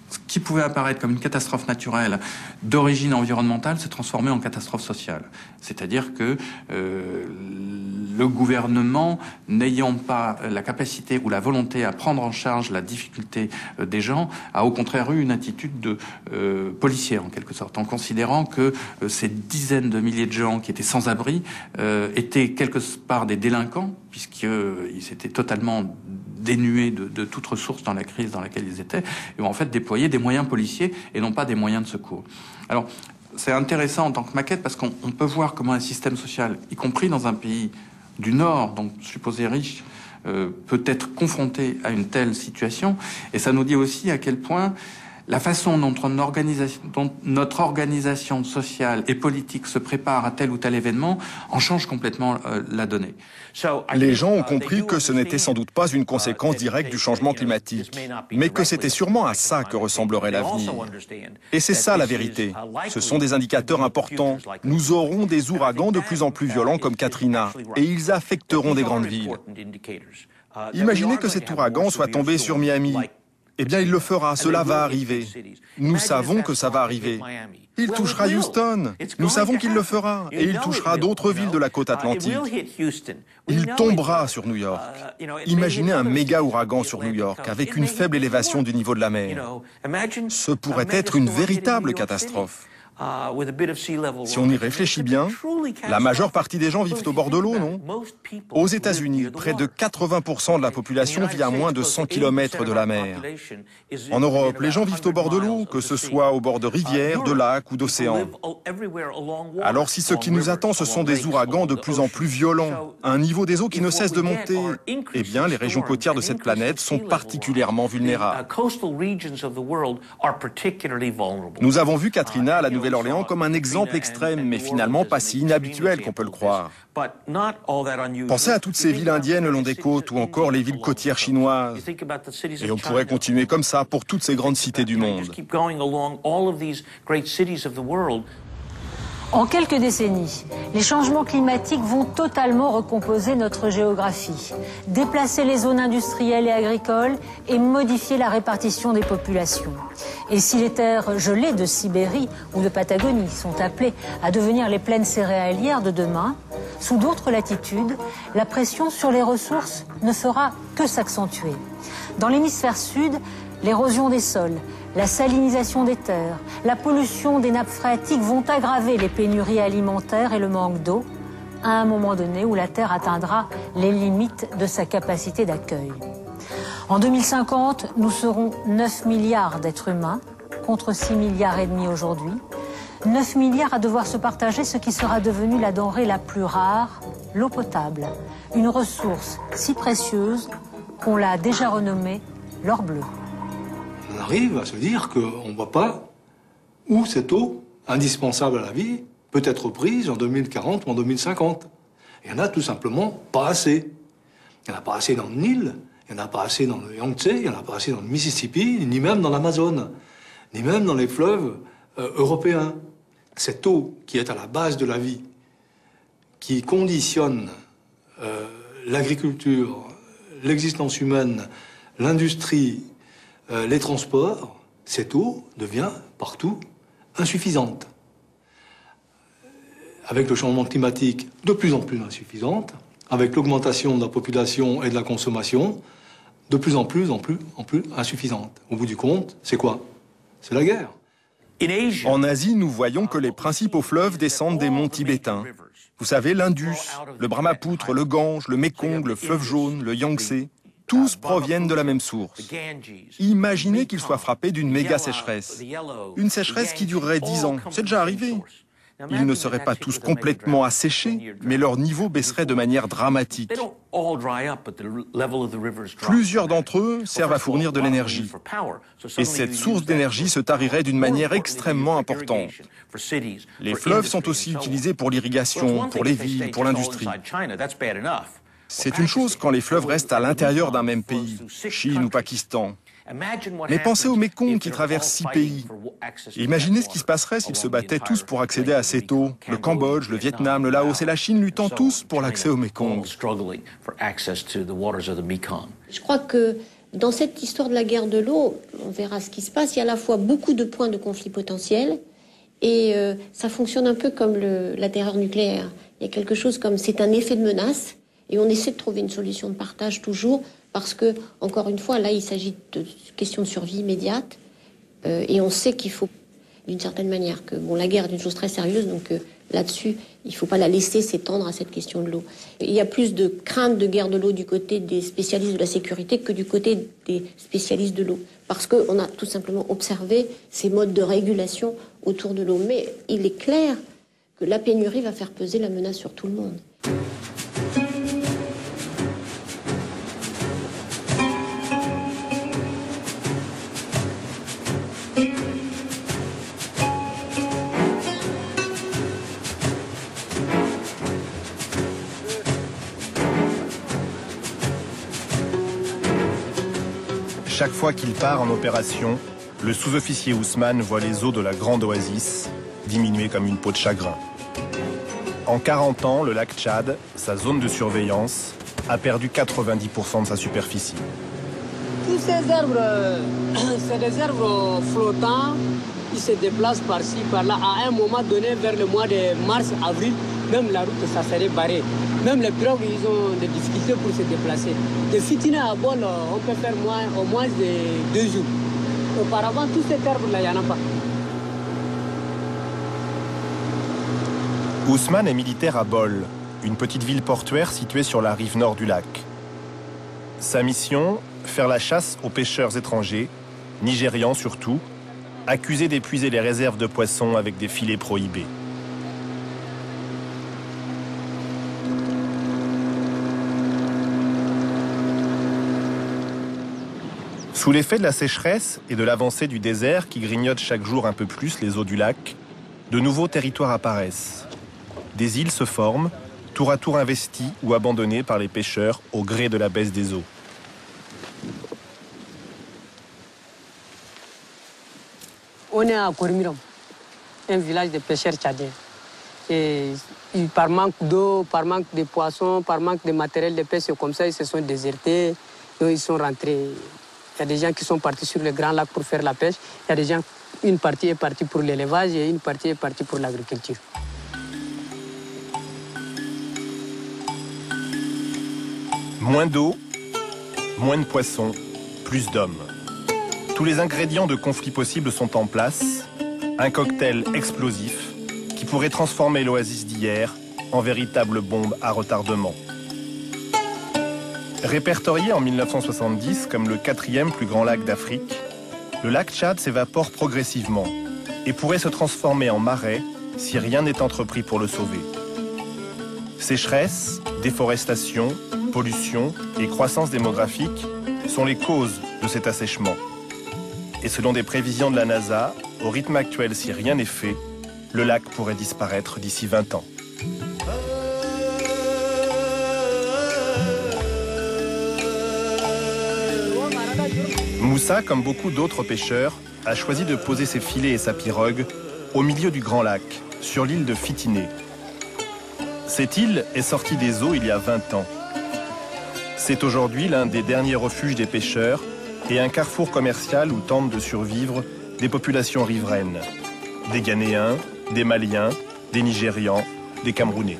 Ce qui pouvait apparaître comme une catastrophe naturelle d'origine environnementale s'est transformé en catastrophe sociale. C'est-à-dire que le gouvernement, n'ayant pas la capacité ou la volonté à prendre en charge la difficulté des gens, a au contraire eu une attitude de policière en quelque sorte, en considérant que ces dizaines de milliers de gens qui étaient sans abri étaient quelque part des délinquants, puisqu'ils s'étaient totalement dénués de toute ressource dans la crise dans laquelle ils étaient, et ont en fait déployé des moyens policiers et non pas des moyens de secours. Alors, c'est intéressant en tant que maquette parce qu'on peut voir comment un système social, y compris dans un pays du Nord, donc supposé riche, peut être confronté à une telle situation. Et ça nous dit aussi à quel point la façon dont notre organisation sociale et politique se prépare à tel ou tel événement en change complètement la donnée. Les gens ont compris que ce n'était sans doute pas une conséquence directe du changement climatique, mais que c'était sûrement à ça que ressemblerait l'avenir. Et c'est ça la vérité. Ce sont des indicateurs importants. Nous aurons des ouragans de plus en plus violents comme Katrina, et ils affecteront des grandes villes. Imaginez que cet ouragan soit tombé sur Miami. Eh bien, il le fera, cela va arriver. Nous savons que ça va arriver. Il touchera Houston, nous savons qu'il le fera, et il touchera d'autres villes de la côte atlantique. Il tombera sur New York. Imaginez un méga ouragan sur New York, avec une faible élévation du niveau de la mer. Ce pourrait être une véritable catastrophe. Si on y réfléchit bien, la majeure partie des gens vivent au bord de l'eau, non? Aux États-Unis, près de 80% de la population vit à moins de 100 km de la mer. En Europe, les gens vivent au bord de l'eau, que ce soit au bord de rivières, de lacs ou d'océans. Alors si ce qui nous attend, ce sont des ouragans de plus en plus violents, à un niveau des eaux qui ne cesse de monter, eh bien, les régions côtières de cette planète sont particulièrement vulnérables. Nous avons vu Katrina à la Nouvelle-Orléans comme un exemple extrême, mais finalement pas si inhabituel qu'on peut le croire. Pensez à toutes ces villes indiennes le long des côtes ou encore les villes côtières chinoises. Et on pourrait continuer comme ça pour toutes ces grandes cités du monde. En quelques décennies, les changements climatiques vont totalement recomposer notre géographie, déplacer les zones industrielles et agricoles et modifier la répartition des populations. Et si les terres gelées de Sibérie ou de Patagonie sont appelées à devenir les plaines céréalières de demain, sous d'autres latitudes, la pression sur les ressources ne fera que s'accentuer. Dans l'hémisphère sud, l'érosion des sols, la salinisation des terres, la pollution des nappes phréatiques vont aggraver les pénuries alimentaires et le manque d'eau, à un moment donné où la Terre atteindra les limites de sa capacité d'accueil. En 2050, nous serons 9 milliards d'êtres humains, contre 6 milliards et demi aujourd'hui. 9 milliards à devoir se partager ce qui sera devenu la denrée la plus rare, l'eau potable, une ressource si précieuse qu'on l'a déjà renommée l'or bleu. On arrive à se dire qu'on ne voit pas où cette eau, indispensable à la vie, peut être prise en 2040 ou en 2050. Il n'y en a tout simplement pas assez. Il n'y en a pas assez dans le Nil, il n'y en a pas assez dans le Yangtze, il n'y en a pas assez dans le Mississippi, ni même dans l'Amazone, ni même dans les fleuves européens. Cette eau qui est à la base de la vie, qui conditionne l'agriculture, l'existence humaine, l'industrie, les transports, cette eau devient partout insuffisante. Avec le changement climatique, de plus en plus insuffisante, avec l'augmentation de la population et de la consommation, de plus en plus insuffisante. Au bout du compte, c'est quoi? C'est la guerre. En Asie, nous voyons que les principaux fleuves descendent des monts tibétains. Vous savez, l'Indus, le Brahmapoutre, le Gange, le Mékong, le fleuve jaune, le Yangtze. Tous proviennent de la même source. Imaginez qu'ils soient frappés d'une méga sécheresse. Une sécheresse qui durerait 10 ans. C'est déjà arrivé. Ils ne seraient pas tous complètement asséchés, mais leur niveau baisserait de manière dramatique. Plusieurs d'entre eux servent à fournir de l'énergie. Et cette source d'énergie se tarirait d'une manière extrêmement importante. Les fleuves sont aussi utilisés pour l'irrigation, pour les villes, pour l'industrie. C'est une chose quand les fleuves restent à l'intérieur d'un même pays, Chine ou Pakistan. Mais pensez au Mékong qui traverse 6 pays. Imaginez ce qui se passerait s'ils se battaient tous pour accéder à cette eau. Le Cambodge, le Vietnam, le Laos et la Chine luttant tous pour l'accès au Mékong. Je crois que dans cette histoire de la guerre de l'eau, on verra ce qui se passe. Il y a à la fois beaucoup de points de conflit potentiels et ça fonctionne un peu comme la terreur nucléaire. Il y a quelque chose comme c'est un effet de menace et on essaie de trouver une solution de partage toujours. Parce que, encore une fois, là, il s'agit de questions de survie immédiate. Et on sait qu'il faut, d'une certaine manière, que la guerre est une chose très sérieuse. Donc là-dessus, il ne faut pas la laisser s'étendre à cette question de l'eau. Il y a plus de crainte de guerre de l'eau du côté des spécialistes de la sécurité que du côté des spécialistes de l'eau. Parce qu'on a tout simplement observé ces modes de régulation autour de l'eau. Mais il est clair que la pénurie va faire peser la menace sur tout le monde. Chaque fois qu'il part en opération, le sous-officier Ousmane voit les eaux de la grande oasis diminuer comme une peau de chagrin. En 40 ans, le lac Tchad, sa zone de surveillance, a perdu 90% de sa superficie. Tous ces arbres, c'est des arbres flottants, ils se déplacent par-ci, par-là. À un moment donné, vers le mois de mars-avril, même la route, ça serait barré. Même les pirogues, ils ont des difficultés pour se déplacer. De Fitina à Bol, on peut faire au moins de 2 jours. Auparavant, tous ces arbres-là, il n'y en a pas. Ousmane est militaire à Bol, une petite ville portuaire située sur la rive nord du lac. Sa mission, faire la chasse aux pêcheurs étrangers, nigérians surtout, accusés d'épuiser les réserves de poissons avec des filets prohibés. Sous l'effet de la sécheresse et de l'avancée du désert qui grignote chaque jour un peu plus les eaux du lac, de nouveaux territoires apparaissent. Des îles se forment, tour à tour investies ou abandonnées par les pêcheurs au gré de la baisse des eaux. On est à Kormiram, un village de pêcheurs tchadiens. Et par manque d'eau, par manque de poissons, par manque de matériel de pêche, comme ça, ils se sont désertés. Donc, ils sont rentrés. Il y a des gens qui sont partis sur le Grand Lac pour faire la pêche. Il y a des gens, une partie est partie pour l'élevage et une partie est partie pour l'agriculture. Moins d'eau, moins de poissons, plus d'hommes. Tous les ingrédients de conflit possibles sont en place. Un cocktail explosif qui pourrait transformer l'oasis d'hier en véritable bombe à retardement. Répertorié en 1970 comme le 4e plus grand lac d'Afrique, le lac Tchad s'évapore progressivement et pourrait se transformer en marais si rien n'est entrepris pour le sauver. Sécheresse, déforestation, pollution et croissance démographique sont les causes de cet assèchement. Et selon des prévisions de la NASA, au rythme actuel, si rien n'est fait, le lac pourrait disparaître d'ici 20 ans. Moussa, comme beaucoup d'autres pêcheurs, a choisi de poser ses filets et sa pirogue au milieu du Grand Lac, sur l'île de Fitiné. Cette île est sortie des eaux il y a 20 ans. C'est aujourd'hui l'un des derniers refuges des pêcheurs et un carrefour commercial où tentent de survivre des populations riveraines. Des Ghanéens, des Maliens, des Nigérians, des Camerounais.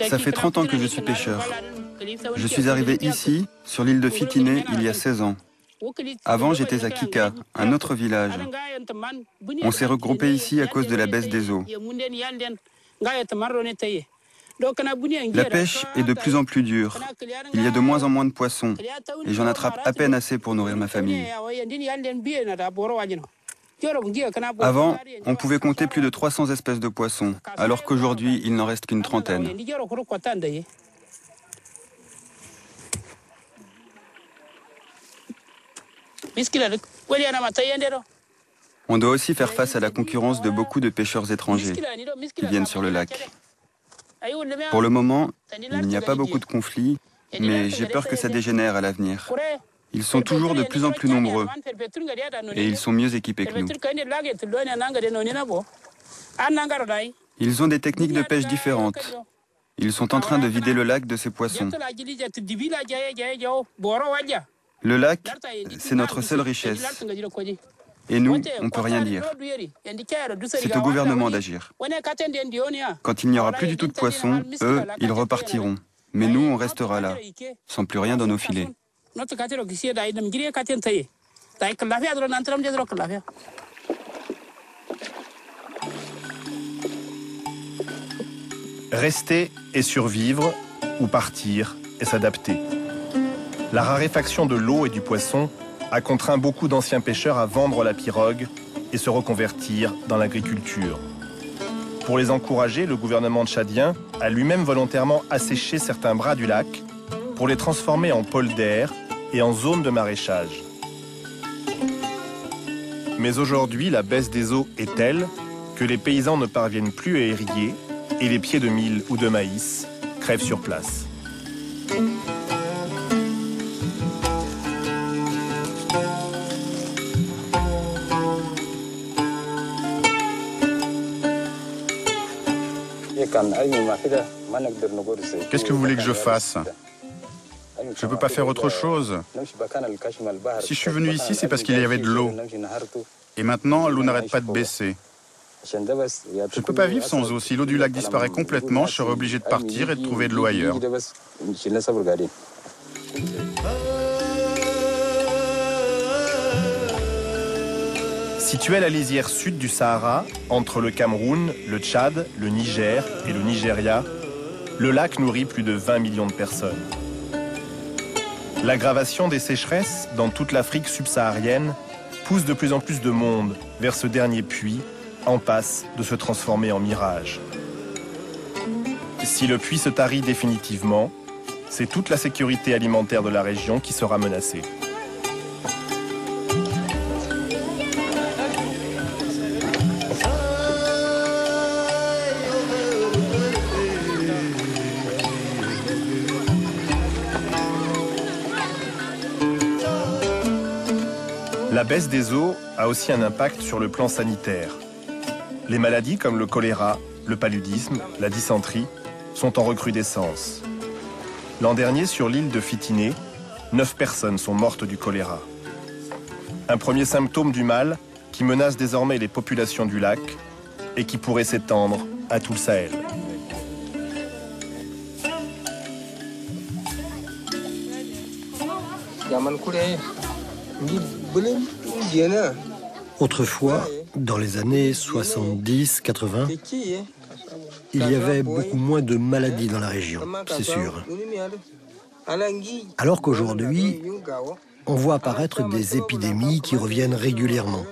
Ça fait 30 ans que je suis pêcheur. Je suis arrivé ici, sur l'île de Fitiné, il y a 16 ans. Avant, j'étais à Kika, un autre village. On s'est regroupés ici à cause de la baisse des eaux. La pêche est de plus en plus dure. Il y a de moins en moins de poissons et j'en attrape à peine assez pour nourrir ma famille. Avant, on pouvait compter plus de 300 espèces de poissons, alors qu'aujourd'hui, il n'en reste qu'une trentaine. On doit aussi faire face à la concurrence de beaucoup de pêcheurs étrangers qui viennent sur le lac. Pour le moment, il n'y a pas beaucoup de conflits, mais j'ai peur que ça dégénère à l'avenir. Ils sont toujours de plus en plus nombreux et ils sont mieux équipés que nous. Ils ont des techniques de pêche différentes. Ils sont en train de vider le lac de ses poissons. Le lac, c'est notre seule richesse. Et nous, on ne peut rien dire. C'est au gouvernement d'agir. Quand il n'y aura plus du tout de poissons, eux, ils repartiront. Mais nous, on restera là, sans plus rien dans nos filets. Rester et survivre, ou partir et s'adapter. La raréfaction de l'eau et du poisson a contraint beaucoup d'anciens pêcheurs à vendre la pirogue et se reconvertir dans l'agriculture. Pour les encourager, le gouvernement tchadien a lui-même volontairement asséché certains bras du lac pour les transformer en polders et en zones de maraîchage. Mais aujourd'hui, la baisse des eaux est telle que les paysans ne parviennent plus à irriguer et les pieds de mil ou de maïs crèvent sur place. Qu'est-ce que vous voulez que je fasse? Je ne peux pas faire autre chose. Si je suis venu ici, c'est parce qu'il y avait de l'eau. Et maintenant, l'eau n'arrête pas de baisser. Je ne peux pas vivre sans eau. Si l'eau du lac disparaît complètement, je serai obligé de partir et de trouver de l'eau ailleurs. Situé à la lisière sud du Sahara, entre le Cameroun, le Tchad, le Niger et le Nigeria, le lac nourrit plus de 20 millions de personnes. L'aggravation des sécheresses dans toute l'Afrique subsaharienne pousse de plus en plus de monde vers ce dernier puits en passe de se transformer en mirage. Si le puits se tarit définitivement, c'est toute la sécurité alimentaire de la région qui sera menacée. La baisse des eaux a aussi un impact sur le plan sanitaire. Les maladies comme le choléra, le paludisme, la dysenterie sont en recrudescence. L'an dernier, sur l'île de Fitiné, 9 personnes sont mortes du choléra. Un premier symptôme du mal qui menace désormais les populations du lac et qui pourrait s'étendre à tout le Sahel. Autrefois, dans les années 70-80, il y avait beaucoup moins de maladies dans la région, c'est sûr. Alors qu'aujourd'hui, on voit apparaître des épidémies qui reviennent régulièrement.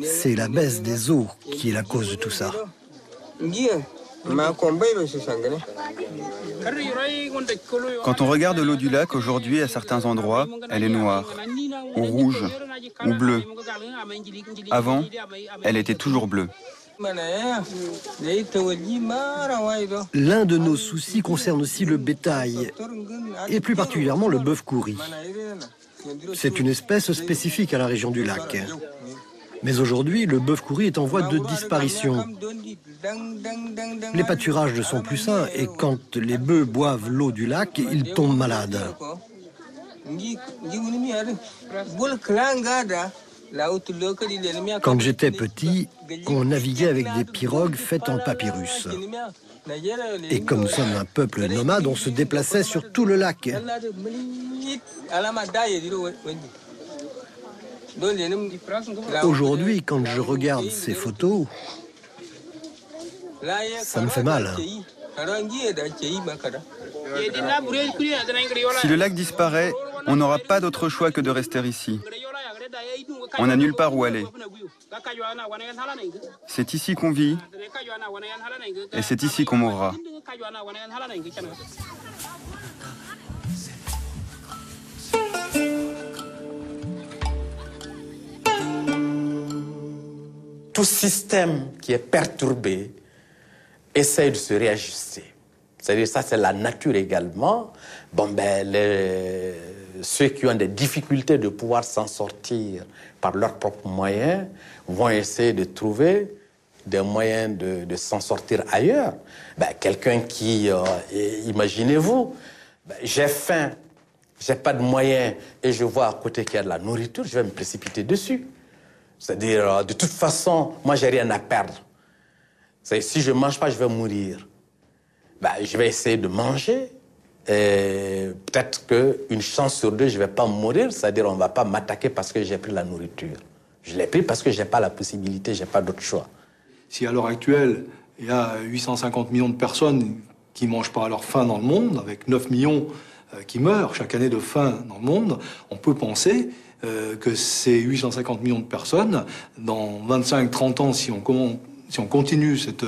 C'est la baisse des eaux qui est la cause de tout ça. Quand on regarde l'eau du lac aujourd'hui, à certains endroits, elle est noire, ou rouge, ou bleue. Avant, elle était toujours bleue. L'un de nos soucis concerne aussi le bétail, et plus particulièrement le bœuf courri. C'est une espèce spécifique à la région du lac. Mais aujourd'hui, le bœuf courri est en voie de disparition. Les pâturages ne sont plus sains et quand les bœufs boivent l'eau du lac, ils tombent malades. Quand j'étais petit, on naviguait avec des pirogues faites en papyrus. Et comme nous sommes un peuple nomade, on se déplaçait sur tout le lac. Aujourd'hui, quand je regarde ces photos, ça me fait mal. Si le lac disparaît, on n'aura pas d'autre choix que de rester ici. On n'a nulle part où aller. C'est ici qu'on vit et c'est ici qu'on mourra. Tout système qui est perturbé essaye de se réajuster. C'est-à-dire ça, c'est la nature également. Ceux qui ont des difficultés de pouvoir s'en sortir par leurs propres moyens vont essayer de trouver des moyens de s'en sortir ailleurs. Quelqu'un qui, imaginez-vous, j'ai faim, j'ai pas de moyens et je vois à côté qu'il y a de la nourriture, je vais me précipiter dessus. C'est-à-dire, de toute façon, moi, j'ai rien à perdre. Si je ne mange pas, je vais mourir. Je vais essayer de manger. Et peut-être qu'une chance sur deux, je ne vais pas mourir. C'est-à-dire, on ne va pas m'attaquer parce que j'ai pris la nourriture. Je l'ai pris parce que je n'ai pas la possibilité, je n'ai pas d'autre choix. Si à l'heure actuelle, il y a 850 millions de personnes qui ne mangent pas à leur faim dans le monde, avec 9 millions qui meurent chaque année de faim dans le monde, on peut penser que ces 850 millions de personnes, dans 25-30 ans, si on continue cette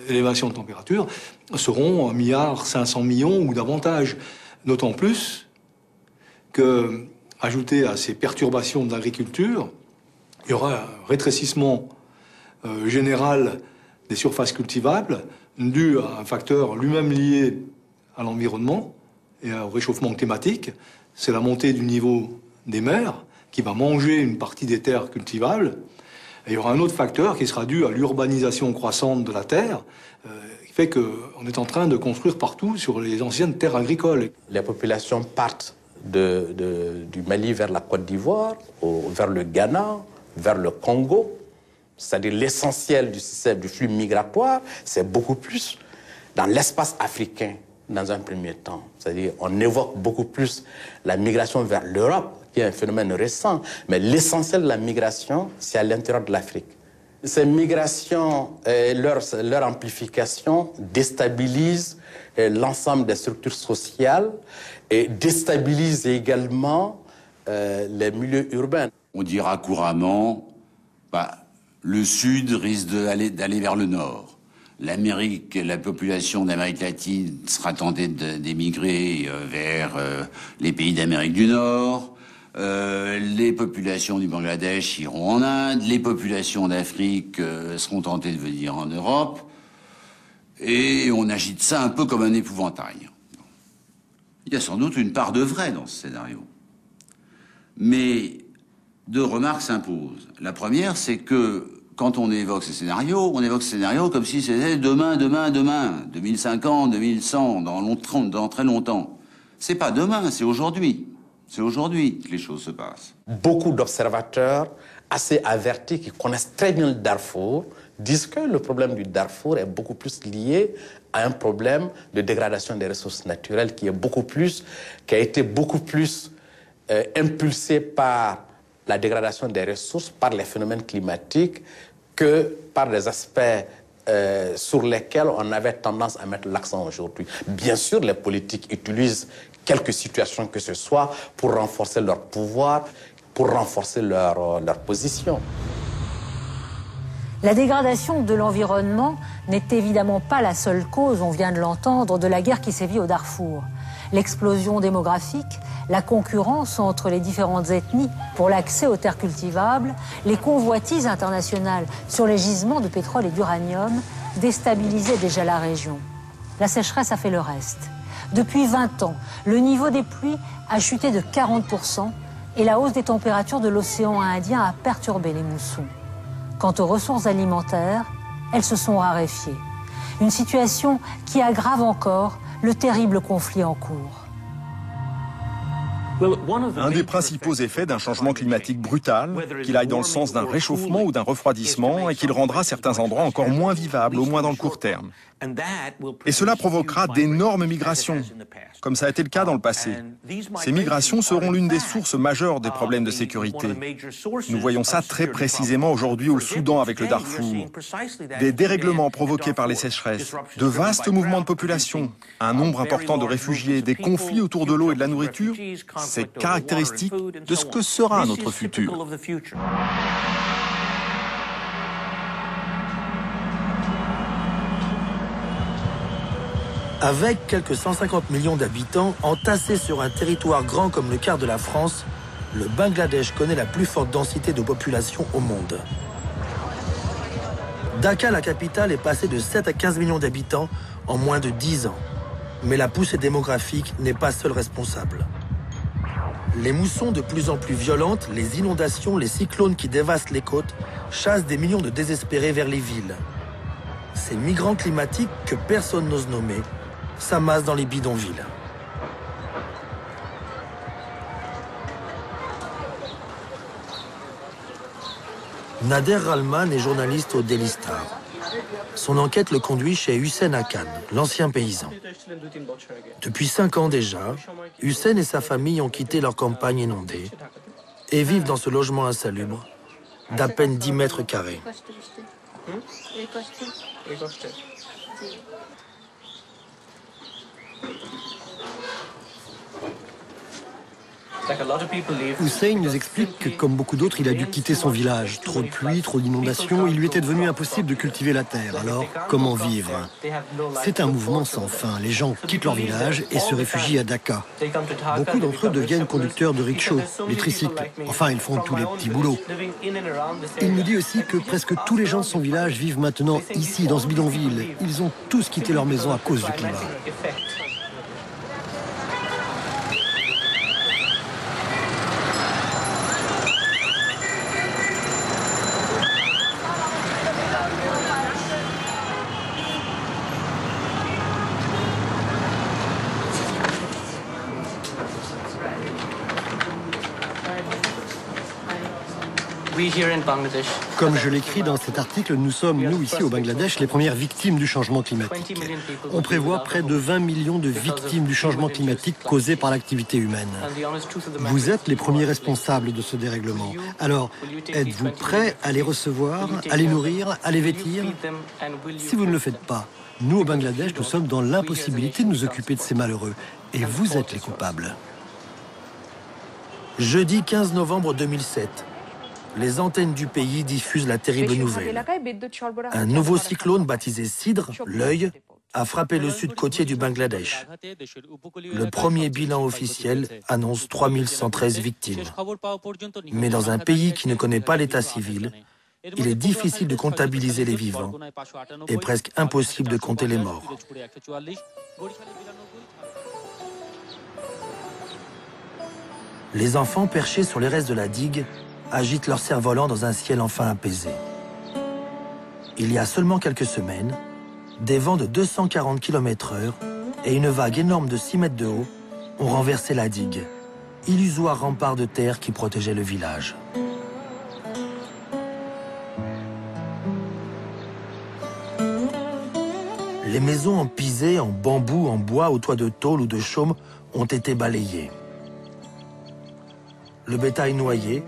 élévation de température, seront 1,5 milliard ou davantage. D'autant plus que, ajouté à ces perturbations de l'agriculture, il y aura un rétrécissement général des surfaces cultivables dû à un facteur lui-même lié à l'environnement et au réchauffement climatique. C'est la montée du niveau des mers qui va manger une partie des terres cultivables. Et il y aura un autre facteur qui sera dû à l'urbanisation croissante de la terre, qui fait qu'on est en train de construire partout sur les anciennes terres agricoles. Les populations partent du Mali vers la Côte d'Ivoire, vers le Ghana, vers le Congo. C'est-à-dire l'essentiel du système du flux migratoire, c'est beaucoup plus dans l'espace africain, dans un premier temps. C'est-à-dire on évoque beaucoup plus la migration vers l'Europe, qui est un phénomène récent, mais l'essentiel de la migration, c'est à l'intérieur de l'Afrique. Ces migrations, leur amplification déstabilise l'ensemble des structures sociales et déstabilise également les milieux urbains. On dira couramment, le Sud risque d'aller vers le Nord. La population d'Amérique latine sera tentée d'émigrer vers les pays d'Amérique du Nord. Les populations du Bangladesh iront en Inde, les populations d'Afrique seront tentées de venir en Europe, et on agite ça un peu comme un épouvantail. Il y a sans doute une part de vrai dans ce scénario. Mais Deux remarques s'imposent. La première, c'est que quand on évoque ces scénarios comme si c'était demain, 2050, 2100, dans très longtemps. C'est pas demain, c'est aujourd'hui. C'est aujourd'hui que les choses se passent. Beaucoup d'observateurs assez avertis qui connaissent très bien le Darfour disent que le problème du Darfour est beaucoup plus lié à un problème de dégradation des ressources naturelles qui a été beaucoup plus impulsé par la dégradation des ressources, par les phénomènes climatiques, que par des aspects sur lesquels on avait tendance à mettre l'accent aujourd'hui. Bien sûr, les politiques utilisent quelques situations que ce soit pour renforcer leur pouvoir, pour renforcer leur position. La dégradation de l'environnement n'est évidemment pas la seule cause, on vient de l'entendre, de la guerre qui sévit au Darfour. L'explosion démographique, la concurrence entre les différentes ethnies pour l'accès aux terres cultivables, les convoitises internationales sur les gisements de pétrole et d'uranium déstabilisaient déjà la région. La sécheresse a fait le reste. Depuis 20 ans, le niveau des pluies a chuté de 40% et la hausse des températures de l'océan Indien a perturbé les moussons. Quant aux ressources alimentaires, elles se sont raréfiées. Une situation qui aggrave encore le terrible conflit en cours. Un des principaux effets d'un changement climatique brutal, qu'il aille dans le sens d'un réchauffement ou d'un refroidissement, et qu'il rendra certains endroits encore moins vivables, au moins dans le court terme. Et cela provoquera d'énormes migrations, comme ça a été le cas dans le passé. Ces migrations seront l'une des sources majeures des problèmes de sécurité. Nous voyons ça très précisément aujourd'hui au Soudan avec le Darfour. Des dérèglements provoqués par les sécheresses, de vastes mouvements de population, un nombre important de réfugiés, des conflits autour de l'eau et de la nourriture, c'est caractéristique de ce que sera notre futur. Avec quelques 150 millions d'habitants entassés sur un territoire grand comme le quart de la France, le Bangladesh connaît la plus forte densité de population au monde. Dhaka, la capitale, est passée de 7 à 15 millions d'habitants en moins de 10 ans. Mais la poussée démographique n'est pas seule responsable. Les moussons de plus en plus violentes, les inondations, les cyclones qui dévastent les côtes, chassent des millions de désespérés vers les villes. Ces migrants climatiques que personne n'ose nommer s'amassent dans les bidonvilles. Nader Ralman est journaliste au Daily Star. Son enquête le conduit chez Hussein Hakan, l'ancien paysan. Depuis 5 ans déjà, Hussein et sa famille ont quitté leur campagne inondée et vivent dans ce logement insalubre d'à peine 10 mètres carrés. Hussein nous explique que, comme beaucoup d'autres, il a dû quitter son village. Trop de pluie, trop d'inondations, il lui était devenu impossible de cultiver la terre. Alors, comment vivre? C'est un mouvement sans fin. Les gens quittent leur village et se réfugient à Dhaka. Beaucoup d'entre eux deviennent conducteurs de rickshaws, les tricycles. Enfin, ils font tous les petits boulots. Il nous dit aussi que presque tous les gens de son village vivent maintenant ici, dans ce bidonville. Ils ont tous quitté leur maison à cause du climat. Comme je l'écris dans cet article, nous sommes, nous, ici au Bangladesh, les premières victimes du changement climatique. On prévoit près de 20 millions de victimes du changement climatique causé par l'activité humaine. Vous êtes les premiers responsables de ce dérèglement. Alors, êtes-vous prêts à les recevoir, à les nourrir, à les vêtir? Si vous ne le faites pas, nous, au Bangladesh, nous sommes dans l'impossibilité de nous occuper de ces malheureux. Et vous êtes les coupables. Jeudi 15 novembre 2007. Les antennes du pays diffusent la terrible nouvelle. Un nouveau cyclone baptisé Sidr, l'œil, a frappé le sud côtier du Bangladesh. Le premier bilan officiel annonce 3113 victimes. Mais dans un pays qui ne connaît pas l'état civil, il est difficile de comptabiliser les vivants et presque impossible de compter les morts. Les enfants perchés sur les restes de la digue agitent leur cerf-volant dans un ciel enfin apaisé. Il y a seulement quelques semaines, des vents de 240 km/h et une vague énorme de 6 mètres de haut ont renversé la digue, illusoire rempart de terre qui protégeait le village. Les maisons en pisé, en bambou, en bois, au toit de tôle ou de chaume ont été balayées. Le bétail noyé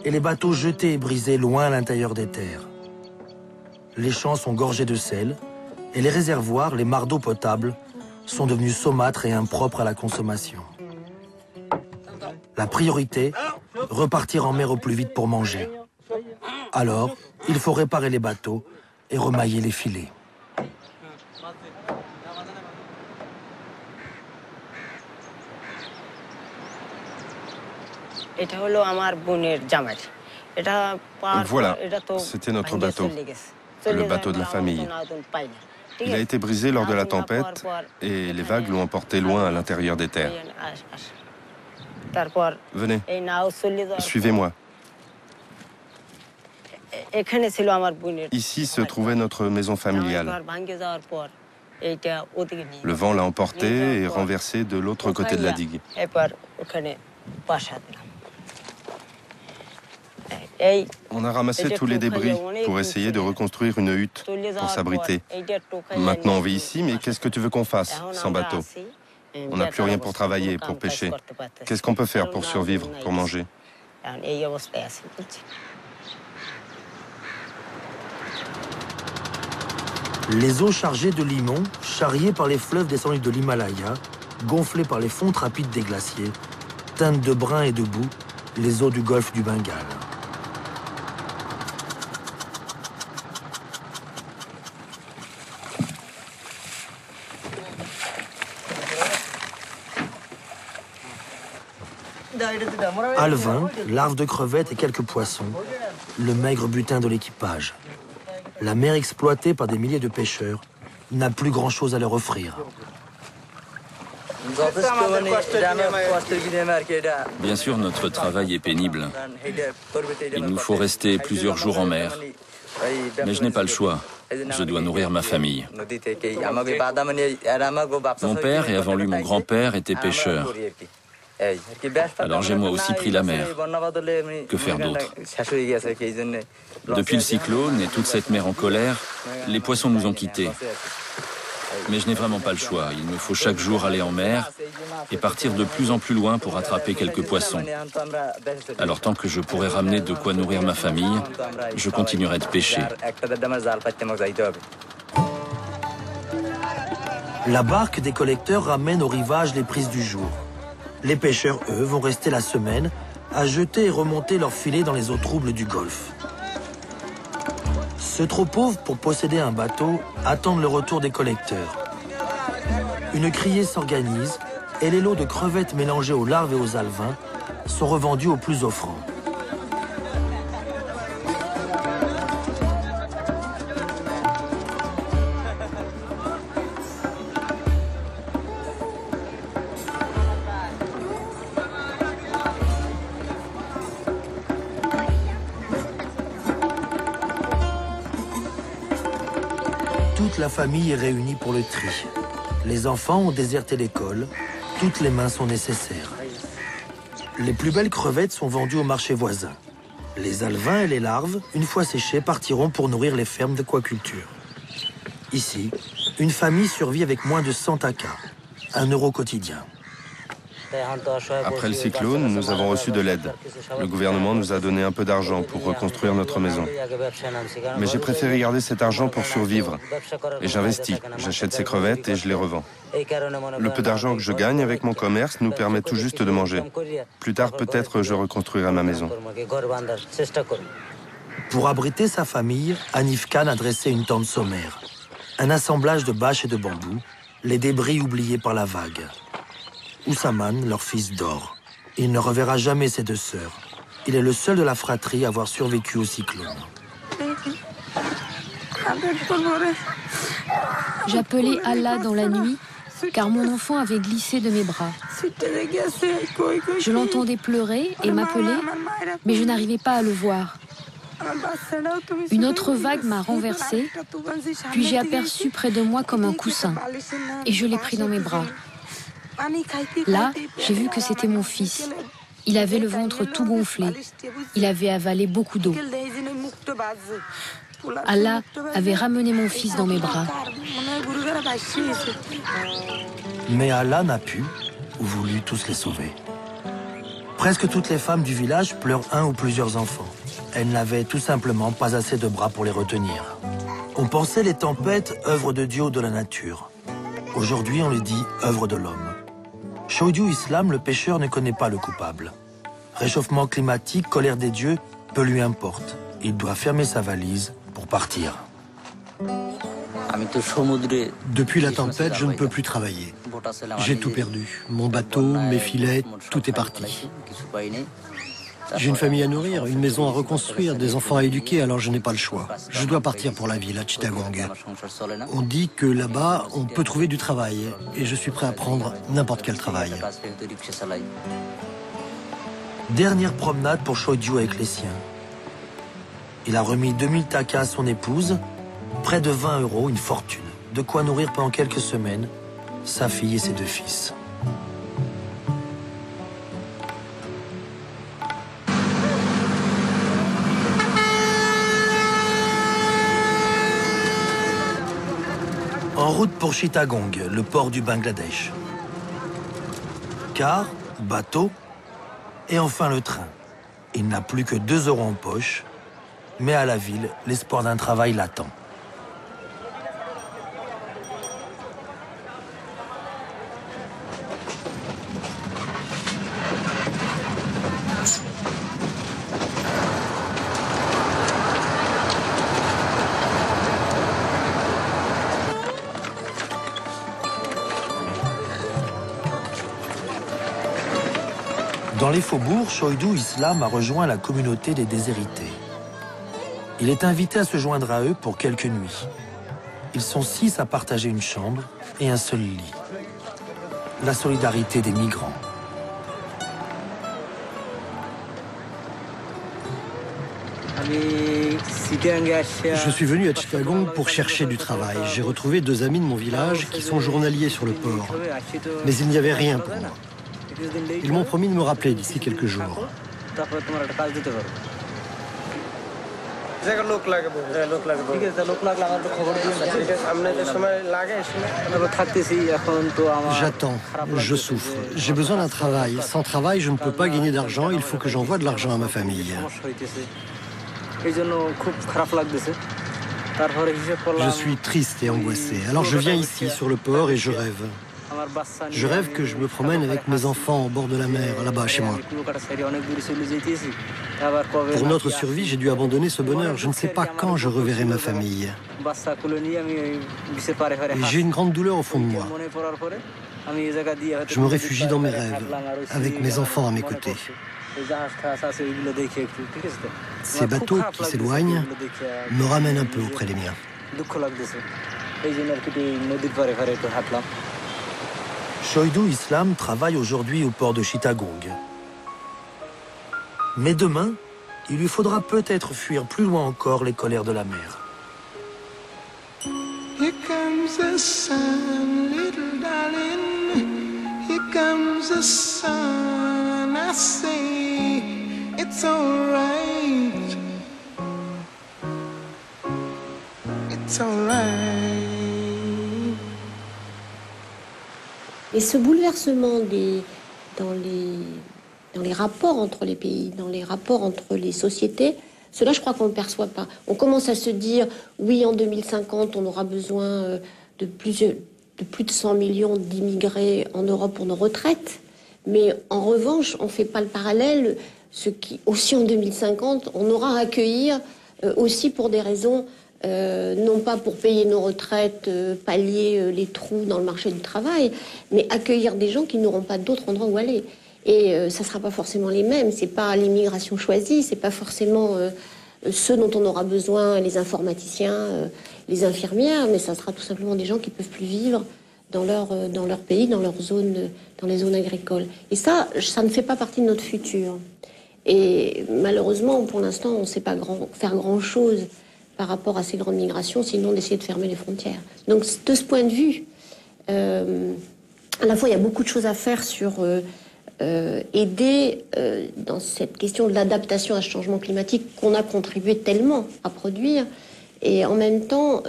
et les bateaux jetés et brisés loin à l'intérieur des terres. Les champs sont gorgés de sel et les réservoirs, les mares d'eau potable, sont devenus saumâtres et impropres à la consommation. La priorité, repartir en mer au plus vite pour manger. Alors, il faut réparer les bateaux et remailler les filets. Voilà, c'était notre bateau, le bateau de la famille. Il a été brisé lors de la tempête et les vagues l'ont emporté loin à l'intérieur des terres. Venez, suivez-moi. Ici se trouvait notre maison familiale. Le vent l'a emporté et renversé de l'autre côté de la digue. On a ramassé tous les débris pour essayer de reconstruire une hutte pour s'abriter. Maintenant on vit ici, mais qu'est-ce que tu veux qu'on fasse sans bateau? On n'a plus rien pour travailler, pour pêcher. Qu'est-ce qu'on peut faire pour survivre, pour manger? Les eaux chargées de limon, charriées par les fleuves descendus de l'Himalaya, gonflées par les fontes rapides des glaciers, teintent de brun et de boue les eaux du golfe du Bengale. Alevins, larves de crevettes et quelques poissons, le maigre butin de l'équipage. La mer exploitée par des milliers de pêcheurs n'a plus grand-chose à leur offrir. Bien sûr, notre travail est pénible. Il nous faut rester plusieurs jours en mer. Mais je n'ai pas le choix. Je dois nourrir ma famille. Mon père et avant lui mon grand-père étaient pêcheurs. Alors j'ai moi aussi pris la mer. Que faire d'autre? Depuis le cyclone et toute cette mer en colère, les poissons nous ont quittés. Mais je n'ai vraiment pas le choix. Il me faut chaque jour aller en mer et partir de plus en plus loin pour attraper quelques poissons. Alors tant que je pourrai ramener de quoi nourrir ma famille, je continuerai de pêcher. La barque des collecteurs ramène au rivage les prises du jour. Les pêcheurs, eux, vont rester la semaine à jeter et remonter leurs filets dans les eaux troubles du Golfe. Ceux trop pauvres pour posséder un bateau attendent le retour des collecteurs. Une criée s'organise et les lots de crevettes mélangées aux larves et aux alevins sont revendus aux plus offrants. Toute la famille est réunie pour le tri. Les enfants ont déserté l'école, toutes les mains sont nécessaires. Les plus belles crevettes sont vendues au marché voisin. Les alevins et les larves, une fois séchés, partiront pour nourrir les fermes d'aquaculture. Ici, une famille survit avec moins de 100 takas, 1 € quotidien. Après le cyclone, nous avons reçu de l'aide. Le gouvernement nous a donné un peu d'argent pour reconstruire notre maison. Mais j'ai préféré garder cet argent pour survivre. Et j'investis, j'achète ces crevettes et je les revends. Le peu d'argent que je gagne avec mon commerce nous permet tout juste de manger. Plus tard, peut-être, je reconstruirai ma maison. Pour abriter sa famille, Hanif Khan a dressé une tente sommaire. Un assemblage de bâches et de bambous, les débris oubliés par la vague. Oussaman, leur fils, dort. Il ne reverra jamais ses 2 sœurs. Il est le seul de la fratrie à avoir survécu au cyclone. J'appelais Allah dans la nuit car mon enfant avait glissé de mes bras. Je l'entendais pleurer et m'appeler, mais je n'arrivais pas à le voir. Une autre vague m'a renversée, puis j'ai aperçu près de moi comme un coussin, et je l'ai pris dans mes bras. Là, j'ai vu que c'était mon fils. Il avait le ventre tout gonflé. Il avait avalé beaucoup d'eau. Allah avait ramené mon fils dans mes bras. Mais Allah n'a pu ou voulu tous les sauver. Presque toutes les femmes du village pleurent un ou plusieurs enfants. Elles n'avaient tout simplement pas assez de bras pour les retenir. On pensait les tempêtes œuvre de Dieu ou de la nature. Aujourd'hui, on les dit œuvre de l'homme. Choydiou Islam, le pêcheur, ne connaît pas le coupable. Réchauffement climatique, colère des dieux, peu lui importe. Il doit fermer sa valise pour partir. Depuis la tempête, je ne peux plus travailler. J'ai tout perdu. Mon bateau, mes filets, tout est parti. J'ai une famille à nourrir, une maison à reconstruire, des enfants à éduquer, alors je n'ai pas le choix. Je dois partir pour la ville, à Chittagong. On dit que là-bas, on peut trouver du travail, et je suis prêt à prendre n'importe quel travail. Dernière promenade pour Choydiou avec les siens. Il a remis 2000 takas à son épouse, près de 20 €, une fortune. De quoi nourrir pendant quelques semaines sa fille et ses 2 fils. En route pour Chittagong, le port du Bangladesh. Car, bateau, et enfin le train. Il n'a plus que 2 € en poche, mais à la ville, l'espoir d'un travail l'attend. Dans les faubourgs, Choydiou Islam a rejoint la communauté des déshérités. Il est invité à se joindre à eux pour quelques nuits. Ils sont 6 à partager une chambre et un seul lit. La solidarité des migrants. Je suis venu à Chittagong pour chercher du travail. J'ai retrouvé 2 amis de mon village qui sont journaliers sur le port. Mais il n'y avait rien pour moi. Ils m'ont promis de me rappeler d'ici quelques jours. J'attends, je souffre. J'ai besoin d'un travail. Sans travail, je ne peux pas gagner d'argent. Il faut que j'envoie de l'argent à ma famille. Je suis triste et angoissé. Alors je viens ici, sur le port, et je rêve. Je rêve que je me promène avec mes enfants au bord de la mer, là-bas, chez moi. Pour notre survie, j'ai dû abandonner ce bonheur. Je ne sais pas quand je reverrai ma famille. Et j'ai une grande douleur au fond de moi. Je me réfugie dans mes rêves, avec mes enfants à mes côtés. Ces bateaux qui s'éloignent me ramènent un peu auprès des miens. Choydiou Islam travaille aujourd'hui au port de Chittagong. Mais demain, il lui faudra peut-être fuir plus loin encore les colères de la mer. Here comes the sun, little darling. Here comes the sun. I say it's all right. It's all right. Et ce bouleversement dans les rapports entre les pays, dans les rapports entre les sociétés, cela, je crois qu'on ne le perçoit pas. On commence à se dire, oui, en 2050, on aura besoin de plus de 100 millions d'immigrés en Europe pour nos retraites. Mais en revanche, on ne fait pas le parallèle, ce qui, aussi en 2050, on aura à accueillir aussi pour des raisons, non pas pour payer nos retraites, pallier les trous dans le marché du travail, mais accueillir des gens qui n'auront pas d'autre endroit où aller. Et ça ne sera pas forcément les mêmes, c'est pas l'immigration choisie, c'est pas forcément ceux dont on aura besoin, les informaticiens, les infirmières, mais ça sera tout simplement des gens qui peuvent plus vivre dans leur pays, dans leur zone, dans les zones agricoles. Et ça ne fait pas partie de notre futur. Et malheureusement, pour l'instant, on ne sait pas faire grand-chose par rapport à ces grandes migrations, sinon d'essayer de fermer les frontières. Donc, de ce point de vue, à la fois, il y a beaucoup de choses à faire sur aider dans cette question de l'adaptation à ce changement climatique qu'on a contribué tellement à produire. Et en même temps,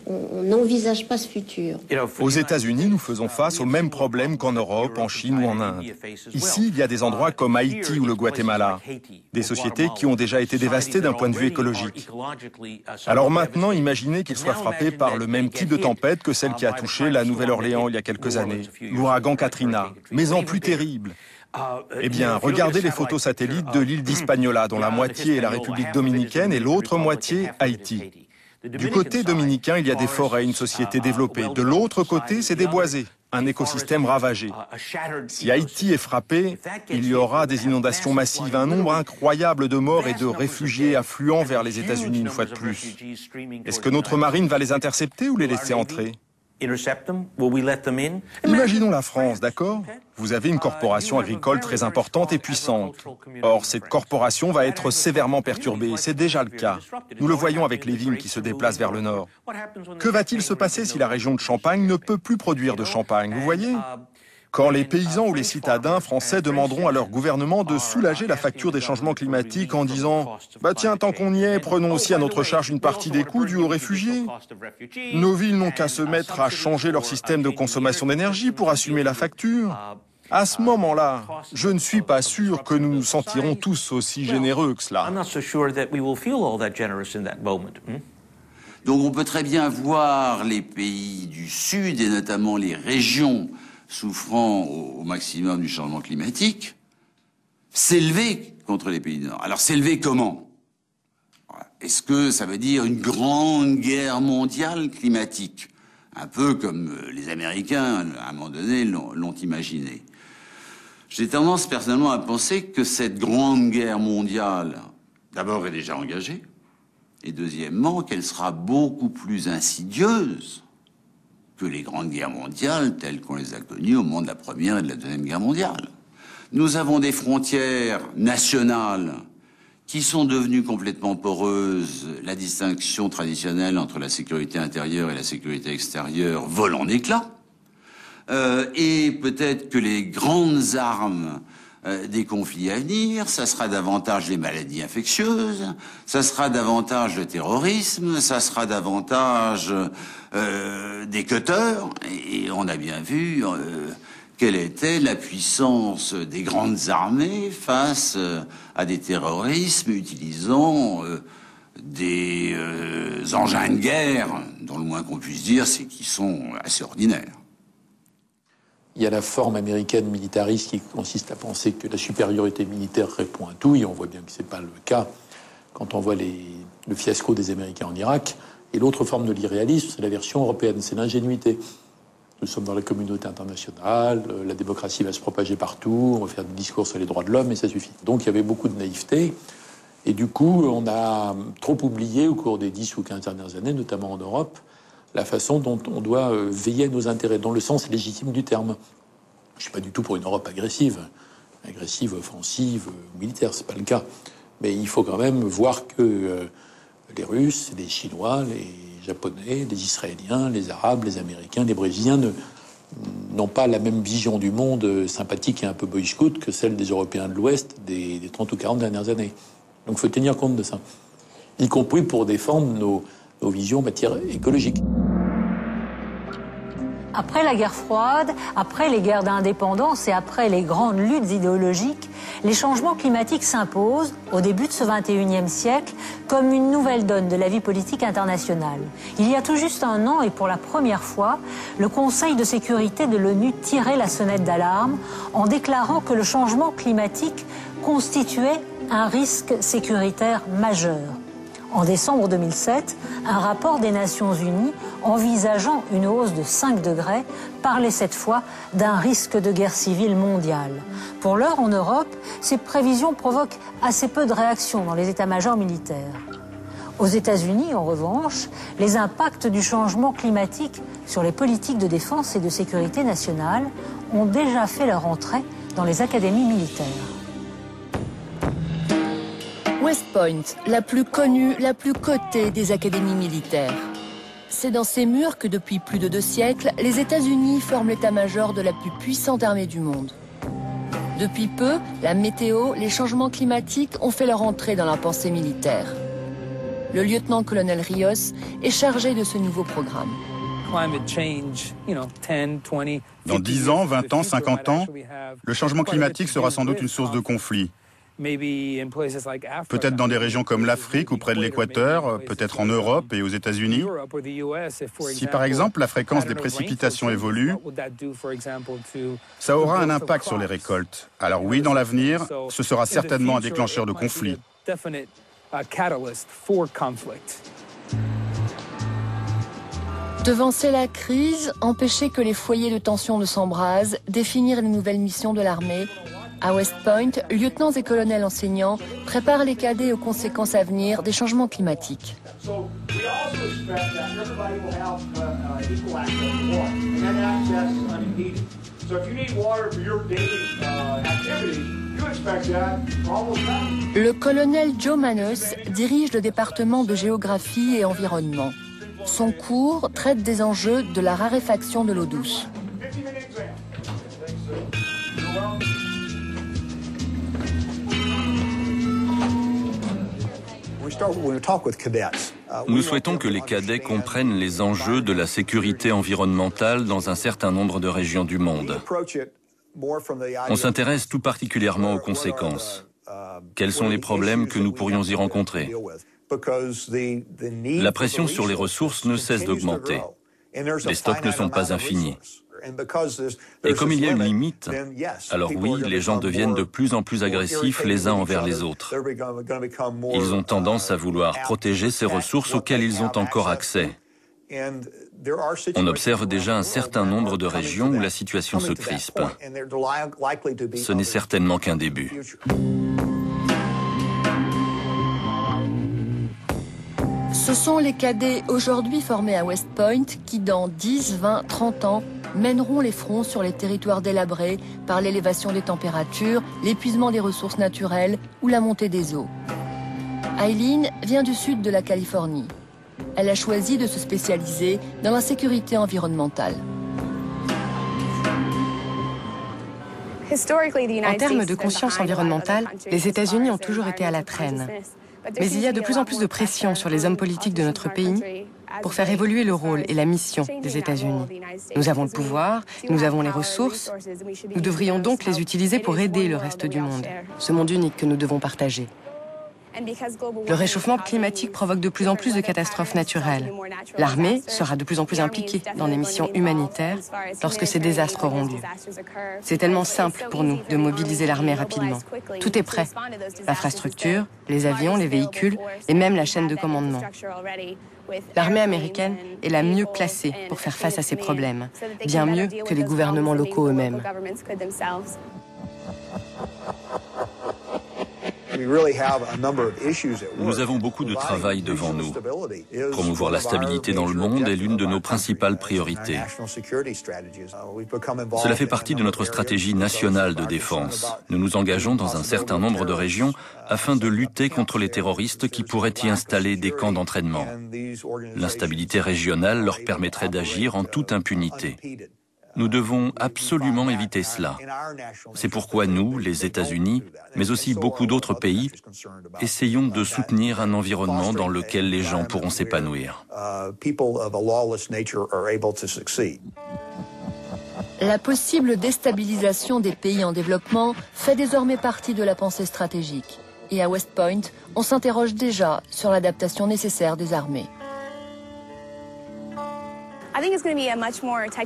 on n'envisage pas ce futur. Aux États-Unis, nous faisons face aux mêmes problèmes qu'en Europe, en Chine ou en Inde. Ici, il y a des endroits comme Haïti ou le Guatemala, des sociétés qui ont déjà été dévastées d'un point de vue écologique. Alors maintenant, imaginez qu'ils soient frappés par le même type de tempête que celle qui a touché la Nouvelle-Orléans il y a quelques années, l'ouragan Katrina, mais en plus terrible. Eh bien, regardez les photos satellites de l'île d'Hispaniola, dont la moitié est la République dominicaine et l'autre moitié Haïti. Du côté dominicain, il y a des forêts, une société développée. De l'autre côté, c'est des boisés, un écosystème ravagé. Si Haïti est frappé, il y aura des inondations massives, un nombre incroyable de morts et de réfugiés affluant vers les États-Unis une fois de plus. Est-ce que notre marine va les intercepter ou les laisser entrer ? Imaginons la France, d'accord ? Vous avez une corporation agricole très importante et puissante. Or, cette corporation va être sévèrement perturbée, c'est déjà le cas. Nous le voyons avec les vignes qui se déplacent vers le nord. Que va-t-il se passer si la région de Champagne ne peut plus produire de champagne, vous voyez ? Quand les paysans ou les citadins français demanderont à leur gouvernement de soulager la facture des changements climatiques en disant « Bah tiens, tant qu'on y est, prenons aussi à notre charge une partie des coûts dus aux réfugiés. Nos villes n'ont qu'à se mettre à changer leur système de consommation d'énergie pour assumer la facture. » À ce moment-là, je ne suis pas sûr que nous nous sentirons tous aussi généreux que cela. Donc on peut très bien voir les pays du Sud et notamment les régions souffrant au maximum du changement climatique, s'élever contre les pays du Nord. Alors s'élever comment? Est-ce que ça veut dire une grande guerre mondiale climatique? Un peu comme les Américains, à un moment donné, l'ont imaginé. J'ai tendance personnellement à penser que cette grande guerre mondiale, d'abord, est déjà engagée, et deuxièmement, qu'elle sera beaucoup plus insidieuse que les grandes guerres mondiales telles qu'on les a connues au moment de la Première et de la Deuxième Guerre mondiale. Nous avons des frontières nationales qui sont devenues complètement poreuses. La distinction traditionnelle entre la sécurité intérieure et la sécurité extérieure vole en éclats. Et peut-être que les grandes armes des conflits à venir, ça sera davantage les maladies infectieuses, ça sera davantage le terrorisme, ça sera davantage des cutters. Et on a bien vu quelle était la puissance des grandes armées face à des terrorismes utilisant des engins de guerre, dont le moins qu'on puisse dire, c'est qu'ils sont assez ordinaires. Il y a la forme américaine militariste qui consiste à penser que la supériorité militaire répond à tout, et on voit bien que c'est pas le cas quand on voit le fiasco des Américains en Irak. Et l'autre forme de l'irréalisme, c'est la version européenne, c'est l'ingénuité. Nous sommes dans la communauté internationale, la démocratie va se propager partout, on va faire des discours sur les droits de l'homme et ça suffit. Donc il y avait beaucoup de naïveté, et du coup on a trop oublié au cours des 10 ou 15 dernières années, notamment en Europe, la façon dont on doit veiller à nos intérêts, dans le sens légitime du terme. Je suis pas du tout pour une Europe agressive, offensive, militaire, c'est pas le cas. Mais il faut quand même voir que les Russes, les Chinois, les Japonais, les Israéliens, les Arabes, les Américains, les Brésiliens n'ont pas la même vision du monde sympathique et un peu boy scout que celle des Européens de l'Ouest des 30 ou 40 dernières années. Donc il faut tenir compte de ça, y compris pour défendre nos visions en matière écologique. Après la guerre froide, après les guerres d'indépendance et après les grandes luttes idéologiques, les changements climatiques s'imposent, au début de ce XXIe siècle, comme une nouvelle donne de la vie politique internationale. Il y a tout juste un an, et pour la première fois, le Conseil de sécurité de l'ONU tirait la sonnette d'alarme en déclarant que le changement climatique constituait un risque sécuritaire majeur. En décembre 2007, un rapport des Nations Unies envisageant une hausse de 5 degrés parlait cette fois d'un risque de guerre civile mondiale. Pour l'heure, en Europe, ces prévisions provoquent assez peu de réactions dans les états-majors militaires. Aux États-Unis, en revanche, les impacts du changement climatique sur les politiques de défense et de sécurité nationale ont déjà fait leur entrée dans les académies militaires. West Point, la plus connue, la plus cotée des académies militaires. C'est dans ces murs que depuis plus de 2 siècles, les États-Unis forment l'état-major de la plus puissante armée du monde. Depuis peu, la météo, les changements climatiques ont fait leur entrée dans la pensée militaire. Le lieutenant-colonel Rios est chargé de ce nouveau programme. Dans 10 ans, 20 ans, 50 ans, le changement climatique sera sans doute une source de conflit. Peut-être dans des régions comme l'Afrique ou près de l'équateur, peut-être en Europe et aux États-Unis. Si par exemple la fréquence des précipitations évolue, ça aura un impact sur les récoltes. Alors oui, dans l'avenir, ce sera certainement un déclencheur de conflit. Devancer la crise, empêcher que les foyers de tension ne s'embrasent, définir les nouvelles missions de l'armée. À West Point, lieutenants et colonels enseignants préparent les cadets aux conséquences à venir des changements climatiques. Le colonel Joe Manus dirige le département de géographie et environnement. Son cours traite des enjeux de la raréfaction de l'eau douce. Nous souhaitons que les cadets comprennent les enjeux de la sécurité environnementale dans un certain nombre de régions du monde. On s'intéresse tout particulièrement aux conséquences. Quels sont les problèmes que nous pourrions y rencontrer? La pression sur les ressources ne cesse d'augmenter. Les stocks ne sont pas infinis. Et comme il y a une limite, alors oui, les gens deviennent de plus en plus agressifs les uns envers les autres. Ils ont tendance à vouloir protéger ces ressources auxquelles ils ont encore accès. On observe déjà un certain nombre de régions où la situation se crispe. Ce n'est certainement qu'un début. Ce sont les cadets aujourd'hui formés à West Point qui, dans 10, 20, 30 ans, mèneront les fronts sur les territoires délabrés par l'élévation des températures, l'épuisement des ressources naturelles ou la montée des eaux. Eileen vient du sud de la Californie. Elle a choisi de se spécialiser dans la sécurité environnementale. En termes de conscience environnementale, les États-Unis ont toujours été à la traîne. Mais il y a de plus en plus de pression sur les hommes politiques de notre pays pour faire évoluer le rôle et la mission des États-Unis. Nous avons le pouvoir, nous avons les ressources. Nous devrions donc les utiliser pour aider le reste du monde, ce monde unique que nous devons partager. Le réchauffement climatique provoque de plus en plus de catastrophes naturelles. L'armée sera de plus en plus impliquée dans les missions humanitaires lorsque ces désastres auront lieu. C'est tellement simple pour nous de mobiliser l'armée rapidement. Tout est prêt. L'infrastructure, les avions, les véhicules et même la chaîne de commandement. L'armée américaine est la mieux placée pour faire face à ces problèmes, bien mieux que les gouvernements locaux eux-mêmes. Nous avons beaucoup de travail devant nous. Promouvoir la stabilité dans le monde est l'une de nos principales priorités. Cela fait partie de notre stratégie nationale de défense. Nous nous engageons dans un certain nombre de régions afin de lutter contre les terroristes qui pourraient y installer des camps d'entraînement. L'instabilité régionale leur permettrait d'agir en toute impunité. Nous devons absolument éviter cela. C'est pourquoi nous, les États-Unis, mais aussi beaucoup d'autres pays, essayons de soutenir un environnement dans lequel les gens pourront s'épanouir. La possible déstabilisation des pays en développement fait désormais partie de la pensée stratégique. Et à West Point, on s'interroge déjà sur l'adaptation nécessaire des armées.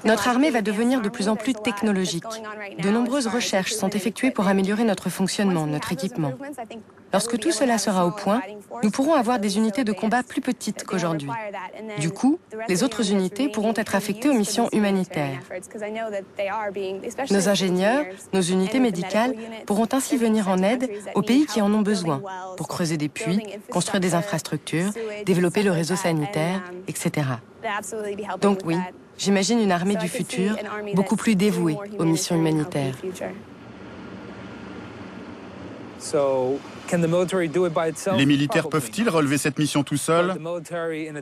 Notre armée va devenir de plus en plus technologique. De nombreuses recherches sont effectuées pour améliorer notre fonctionnement, notre équipement. Lorsque tout cela sera au point, nous pourrons avoir des unités de combat plus petites qu'aujourd'hui. Du coup, les autres unités pourront être affectées aux missions humanitaires. Nos ingénieurs, nos unités médicales pourront ainsi venir en aide aux pays qui en ont besoin, pour creuser des puits, construire des infrastructures, développer le réseau sanitaire, etc. Donc oui, j'imagine une armée du futur beaucoup plus dévouée aux missions humanitaires. Les militaires peuvent-ils relever cette mission tout seuls?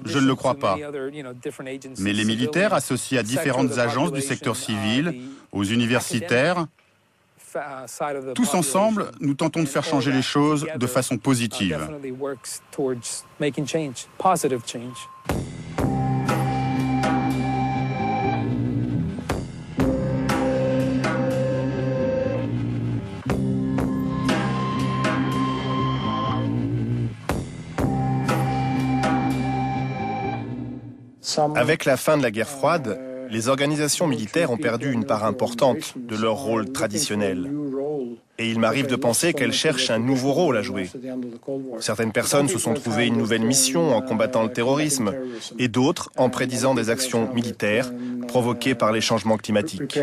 Je ne le crois pas. Mais les militaires, associés à différentes agences du secteur civil, aux universitaires, tous ensemble, nous tentons de faire changer les choses de façon positive. Avec la fin de la guerre froide, les organisations militaires ont perdu une part importante de leur rôle traditionnel. Et il m'arrive de penser qu'elles cherchent un nouveau rôle à jouer. Certaines personnes se sont trouvées une nouvelle mission en combattant le terrorisme, et d'autres en prédisant des actions militaires provoquées par les changements climatiques.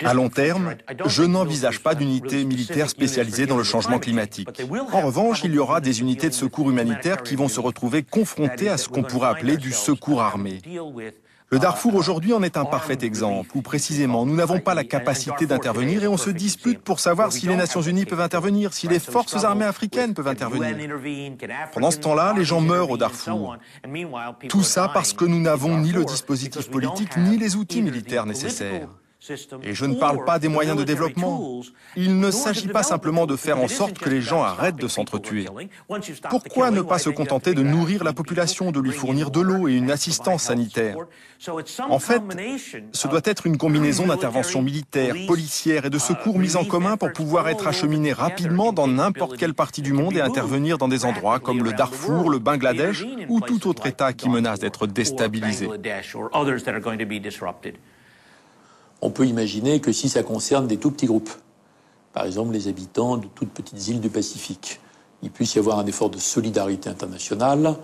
À long terme, je n'envisage pas d'unité militaire spécialisée dans le changement climatique. En revanche, il y aura des unités de secours humanitaires qui vont se retrouver confrontées à ce qu'on pourrait appeler du secours armé. Le Darfour aujourd'hui en est un parfait exemple, où précisément nous n'avons pas la capacité d'intervenir et on se dispute pour savoir si les Nations Unies peuvent intervenir, si les forces armées africaines peuvent intervenir. Pendant ce temps-là, les gens meurent au Darfour. Tout ça parce que nous n'avons ni le dispositif politique ni les outils militaires nécessaires. Et je ne parle pas des moyens de développement. Il ne s'agit pas simplement de faire en sorte que les gens arrêtent de s'entretuer. Pourquoi ne pas se contenter de nourrir la population, de lui fournir de l'eau et une assistance sanitaire? En fait, ce doit être une combinaison d'interventions militaires, policières et de secours mis en commun pour pouvoir être acheminé rapidement dans n'importe quelle partie du monde et intervenir dans des endroits comme le Darfour, le Bangladesh ou tout autre État qui menace d'être déstabilisé. On peut imaginer que si ça concerne des tout petits groupes, par exemple les habitants de toutes petites îles du Pacifique, il puisse y avoir un effort de solidarité internationale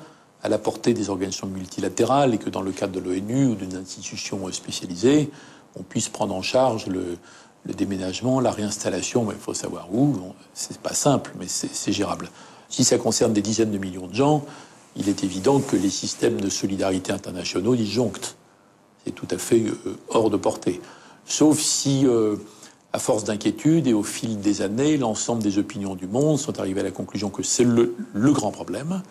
à la portée des organisations multilatérales et que dans le cadre de l'ONU ou d'une institution spécialisée, on puisse prendre en charge le déménagement, la réinstallation, mais il faut savoir où, c'est pas simple, mais c'est gérable. Si ça concerne des dizaines de millions de gens, il est évident que les systèmes de solidarité internationaux disjonctent. C'est tout à fait hors de portée. Sauf si, à force d'inquiétude et au fil des années, l'ensemble des opinions du monde sont arrivées à la conclusion que c'est le grand problème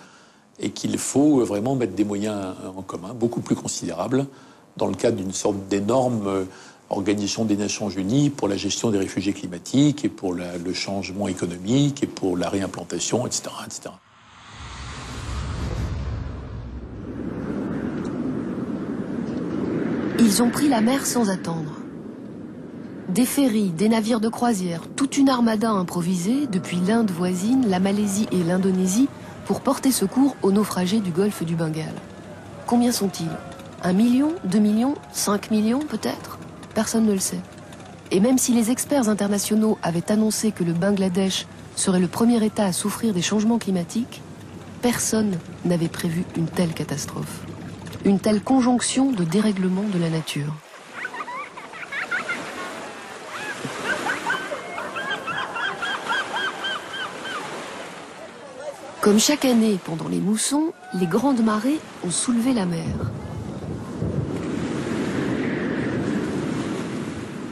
et qu'il faut vraiment mettre des moyens en commun, beaucoup plus considérables, dans le cadre d'une sorte d'énorme organisation des Nations Unies pour la gestion des réfugiés climatiques et pour le changement économique et pour la réimplantation, etc., etc. Ils ont pris la mer sans attendre. Des ferries, des navires de croisière, toute une armada improvisée depuis l'Inde voisine, la Malaisie et l'Indonésie pour porter secours aux naufragés du golfe du Bengale. Combien sont-ils? 1 million? 2 millions? 5 millions peut-être? Personne ne le sait. Et même si les experts internationaux avaient annoncé que le Bangladesh serait le premier État à souffrir des changements climatiques, personne n'avait prévu une telle catastrophe. Une telle conjonction de dérèglement de la nature. Comme chaque année pendant les moussons, les grandes marées ont soulevé la mer.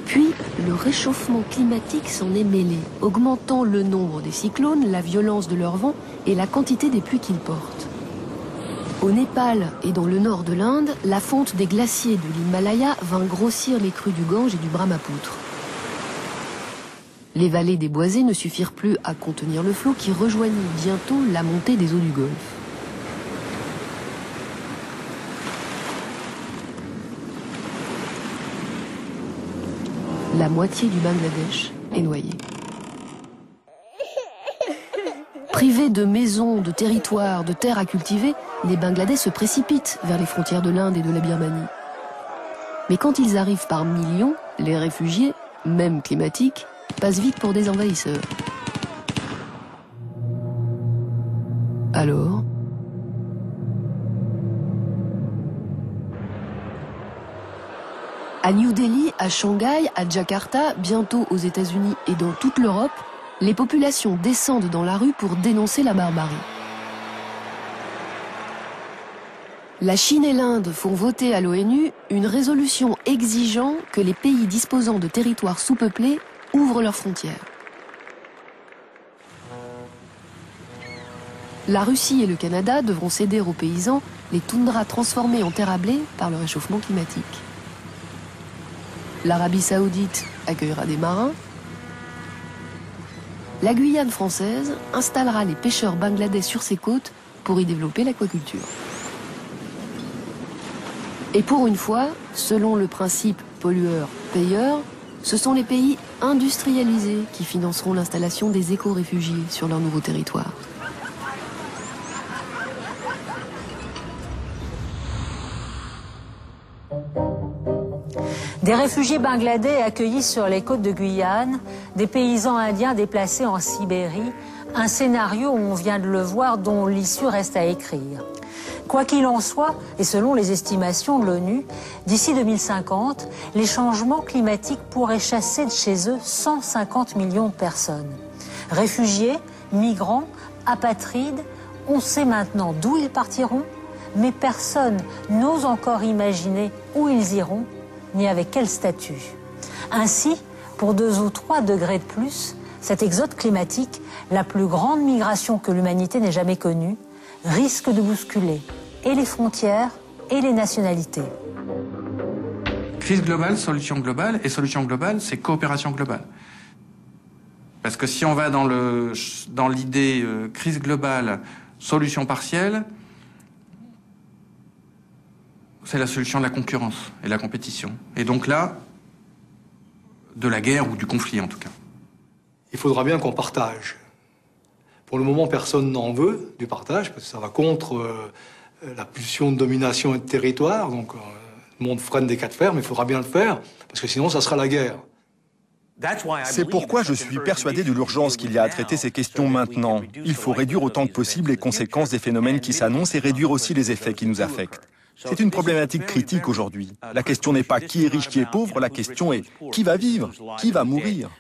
Puis, le réchauffement climatique s'en est mêlé, augmentant le nombre des cyclones, la violence de leurs vents et la quantité des pluies qu'ils portent. Au Népal et dans le nord de l'Inde, la fonte des glaciers de l'Himalaya vint grossir les crues du Gange et du Brahmapoutre. Les vallées des boisés ne suffirent plus à contenir le flot qui rejoignit bientôt la montée des eaux du Golfe. La moitié du Bangladesh est noyée. Privés de maisons, de territoires, de terres à cultiver, les Bangladais se précipitent vers les frontières de l'Inde et de la Birmanie. Mais quand ils arrivent par millions, les réfugiés, même climatiques, passe vite pour des envahisseurs. Alors, à New Delhi, à Shanghai, à Jakarta, bientôt aux États-Unis et dans toute l'Europe, les populations descendent dans la rue pour dénoncer la barbarie. La Chine et l'Inde font voter à l'ONU une résolution exigeant que les pays disposant de territoires sous-peuplés ouvrent leurs frontières. La Russie et le Canada devront céder aux paysans les toundras transformées en terre à blé par le réchauffement climatique. L'Arabie saoudite accueillera des marins. La Guyane française installera les pêcheurs bangladais sur ses côtes pour y développer l'aquaculture. Et pour une fois, selon le principe pollueur-payeur, ce sont les pays industrialisés qui financeront l'installation des éco-réfugiés sur leur nouveau territoire. Des réfugiés bangladais accueillis sur les côtes de Guyane, des paysans indiens déplacés en Sibérie, un scénario où on vient de le voir dont l'issue reste à écrire. Quoi qu'il en soit, et selon les estimations de l'ONU, d'ici 2050, les changements climatiques pourraient chasser de chez eux 150 millions de personnes. Réfugiés, migrants, apatrides, on sait maintenant d'où ils partiront, mais personne n'ose encore imaginer où ils iront, ni avec quel statut. Ainsi, pour 2 ou 3 degrés de plus, cet exode climatique, la plus grande migration que l'humanité n'ait jamais connue, risque de bousculer et les frontières et les nationalités. Crise globale, solution globale, et solution globale, c'est coopération globale. Parce que si on va dans l'idée crise globale, solution partielle, c'est la solution de la concurrence et de la compétition. Et donc là, de la guerre ou du conflit en tout cas. Il faudra bien qu'on partage. Pour le moment, personne n'en veut du partage, parce que ça va contre la pulsion de domination et de territoire. Donc le monde freine des cas de fer, mais il faudra bien le faire, parce que sinon ça sera la guerre. C'est pourquoi je suis persuadé de l'urgence qu'il y a à traiter ces questions maintenant. Il faut réduire autant que possible les conséquences des phénomènes qui s'annoncent et réduire aussi les effets qui nous affectent. C'est une problématique critique aujourd'hui. La question n'est pas qui est riche, qui est pauvre, la question est qui va vivre, qui va mourir.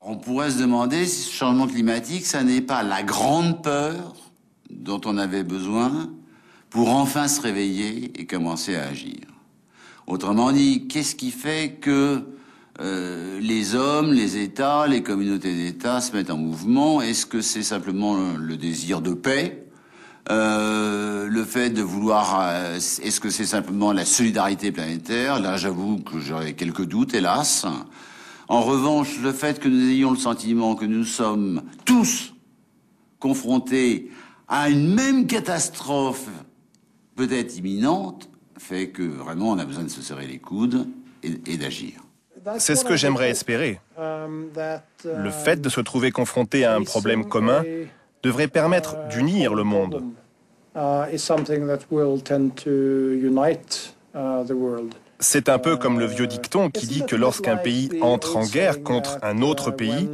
On pourrait se demander si ce changement climatique, ça n'est pas la grande peur dont on avait besoin pour enfin se réveiller et commencer à agir. Autrement dit, qu'est-ce qui fait que les hommes, les États, les communautés d'États se mettent en mouvement? Est-ce que c'est simplement le désir de paix? Le fait de vouloir... est-ce que c'est simplement la solidarité planétaire? Là, j'avoue que j'aurais quelques doutes, hélas. En revanche, le fait que nous ayons le sentiment que nous sommes tous confrontés à une même catastrophe, peut-être imminente, fait que vraiment on a besoin de se serrer les coudes et d'agir. C'est ce que j'aimerais espérer. Le fait de se trouver confronté à un problème commun devrait permettre d'unir le monde. C'est un peu comme le vieux dicton qui dit que lorsqu'un pays entre en guerre contre un autre pays,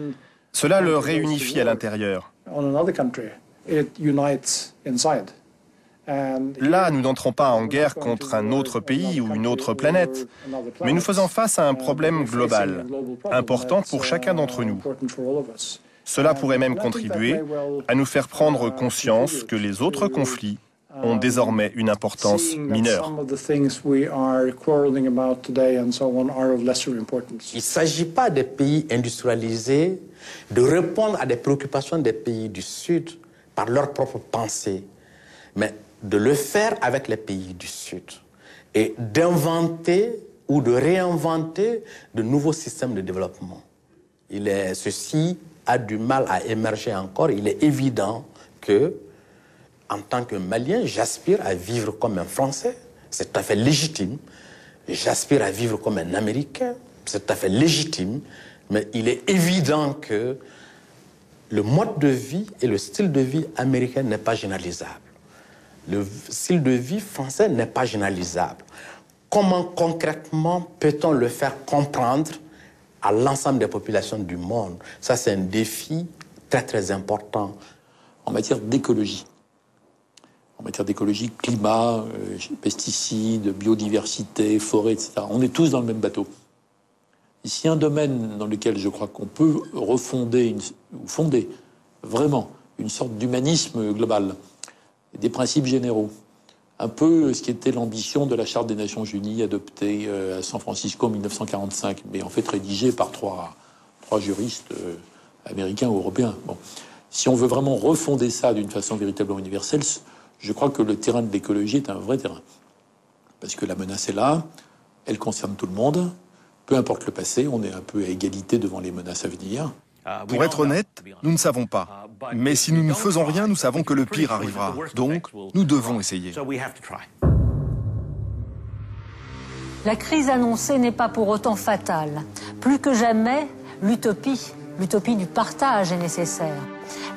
cela le réunifie à l'intérieur. Là, nous n'entrons pas en guerre contre un autre pays ou une autre planète, mais nous faisons face à un problème global, important pour chacun d'entre nous. Cela pourrait même contribuer à nous faire prendre conscience que les autres conflits ont désormais une importance mineure. Il ne s'agit pas des pays industrialisés de répondre à des préoccupations des pays du Sud par leur propre pensée, mais de le faire avec les pays du Sud et d'inventer ou de réinventer de nouveaux systèmes de développement. Ceci a du mal à émerger encore. Il est évident que, en tant que Malien, j'aspire à vivre comme un Français. C'est tout à fait légitime. J'aspire à vivre comme un Américain. C'est tout à fait légitime. Mais il est évident que le mode de vie et le style de vie américain n'est pas généralisable. Le style de vie français n'est pas généralisable. Comment concrètement peut-on le faire comprendre à l'ensemble des populations du monde. Ça, c'est un défi très, très important. En matière d'écologie. En matière d'écologie, climat, pesticides, biodiversité, forêt, etc. On est tous dans le même bateau. Et s'il y a un domaine dans lequel je crois qu'on peut refonder, ou fonder vraiment une sorte d'humanisme global, des principes généraux, un peu ce qui était l'ambition de la Charte des Nations Unies adoptée à San Francisco en 1945, mais en fait rédigée par trois juristes américains ou européens. Bon. Si on veut vraiment refonder ça d'une façon véritablement universelle, je crois que le terrain de l'écologie est un vrai terrain. Parce que la menace est là, elle concerne tout le monde, peu importe le passé, on est un peu à égalité devant les menaces à venir. Pour être honnête, nous ne savons pas. Mais si nous ne faisons rien, nous savons que le pire arrivera. Donc, nous devons essayer. La crise annoncée n'est pas pour autant fatale. Plus que jamais, l'utopie du partage est nécessaire.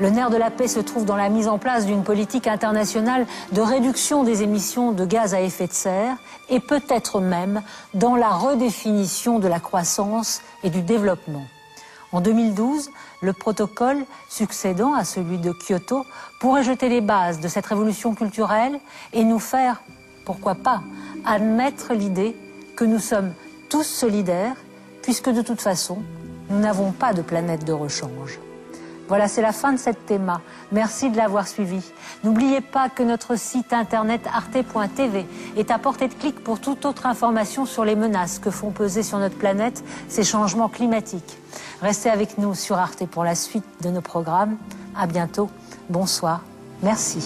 Le nerf de la paix se trouve dans la mise en place d'une politique internationale de réduction des émissions de gaz à effet de serre et peut-être même dans la redéfinition de la croissance et du développement. En 2012, le protocole succédant à celui de Kyoto pourrait jeter les bases de cette révolution culturelle et nous faire, pourquoi pas, admettre l'idée que nous sommes tous solidaires, puisque de toute façon, nous n'avons pas de planète de rechange. Voilà, c'est la fin de cette théma. Merci de l'avoir suivi. N'oubliez pas que notre site internet arte.tv est à portée de clic pour toute autre information sur les menaces que font peser sur notre planète ces changements climatiques. Restez avec nous sur Arte pour la suite de nos programmes. À bientôt. Bonsoir. Merci.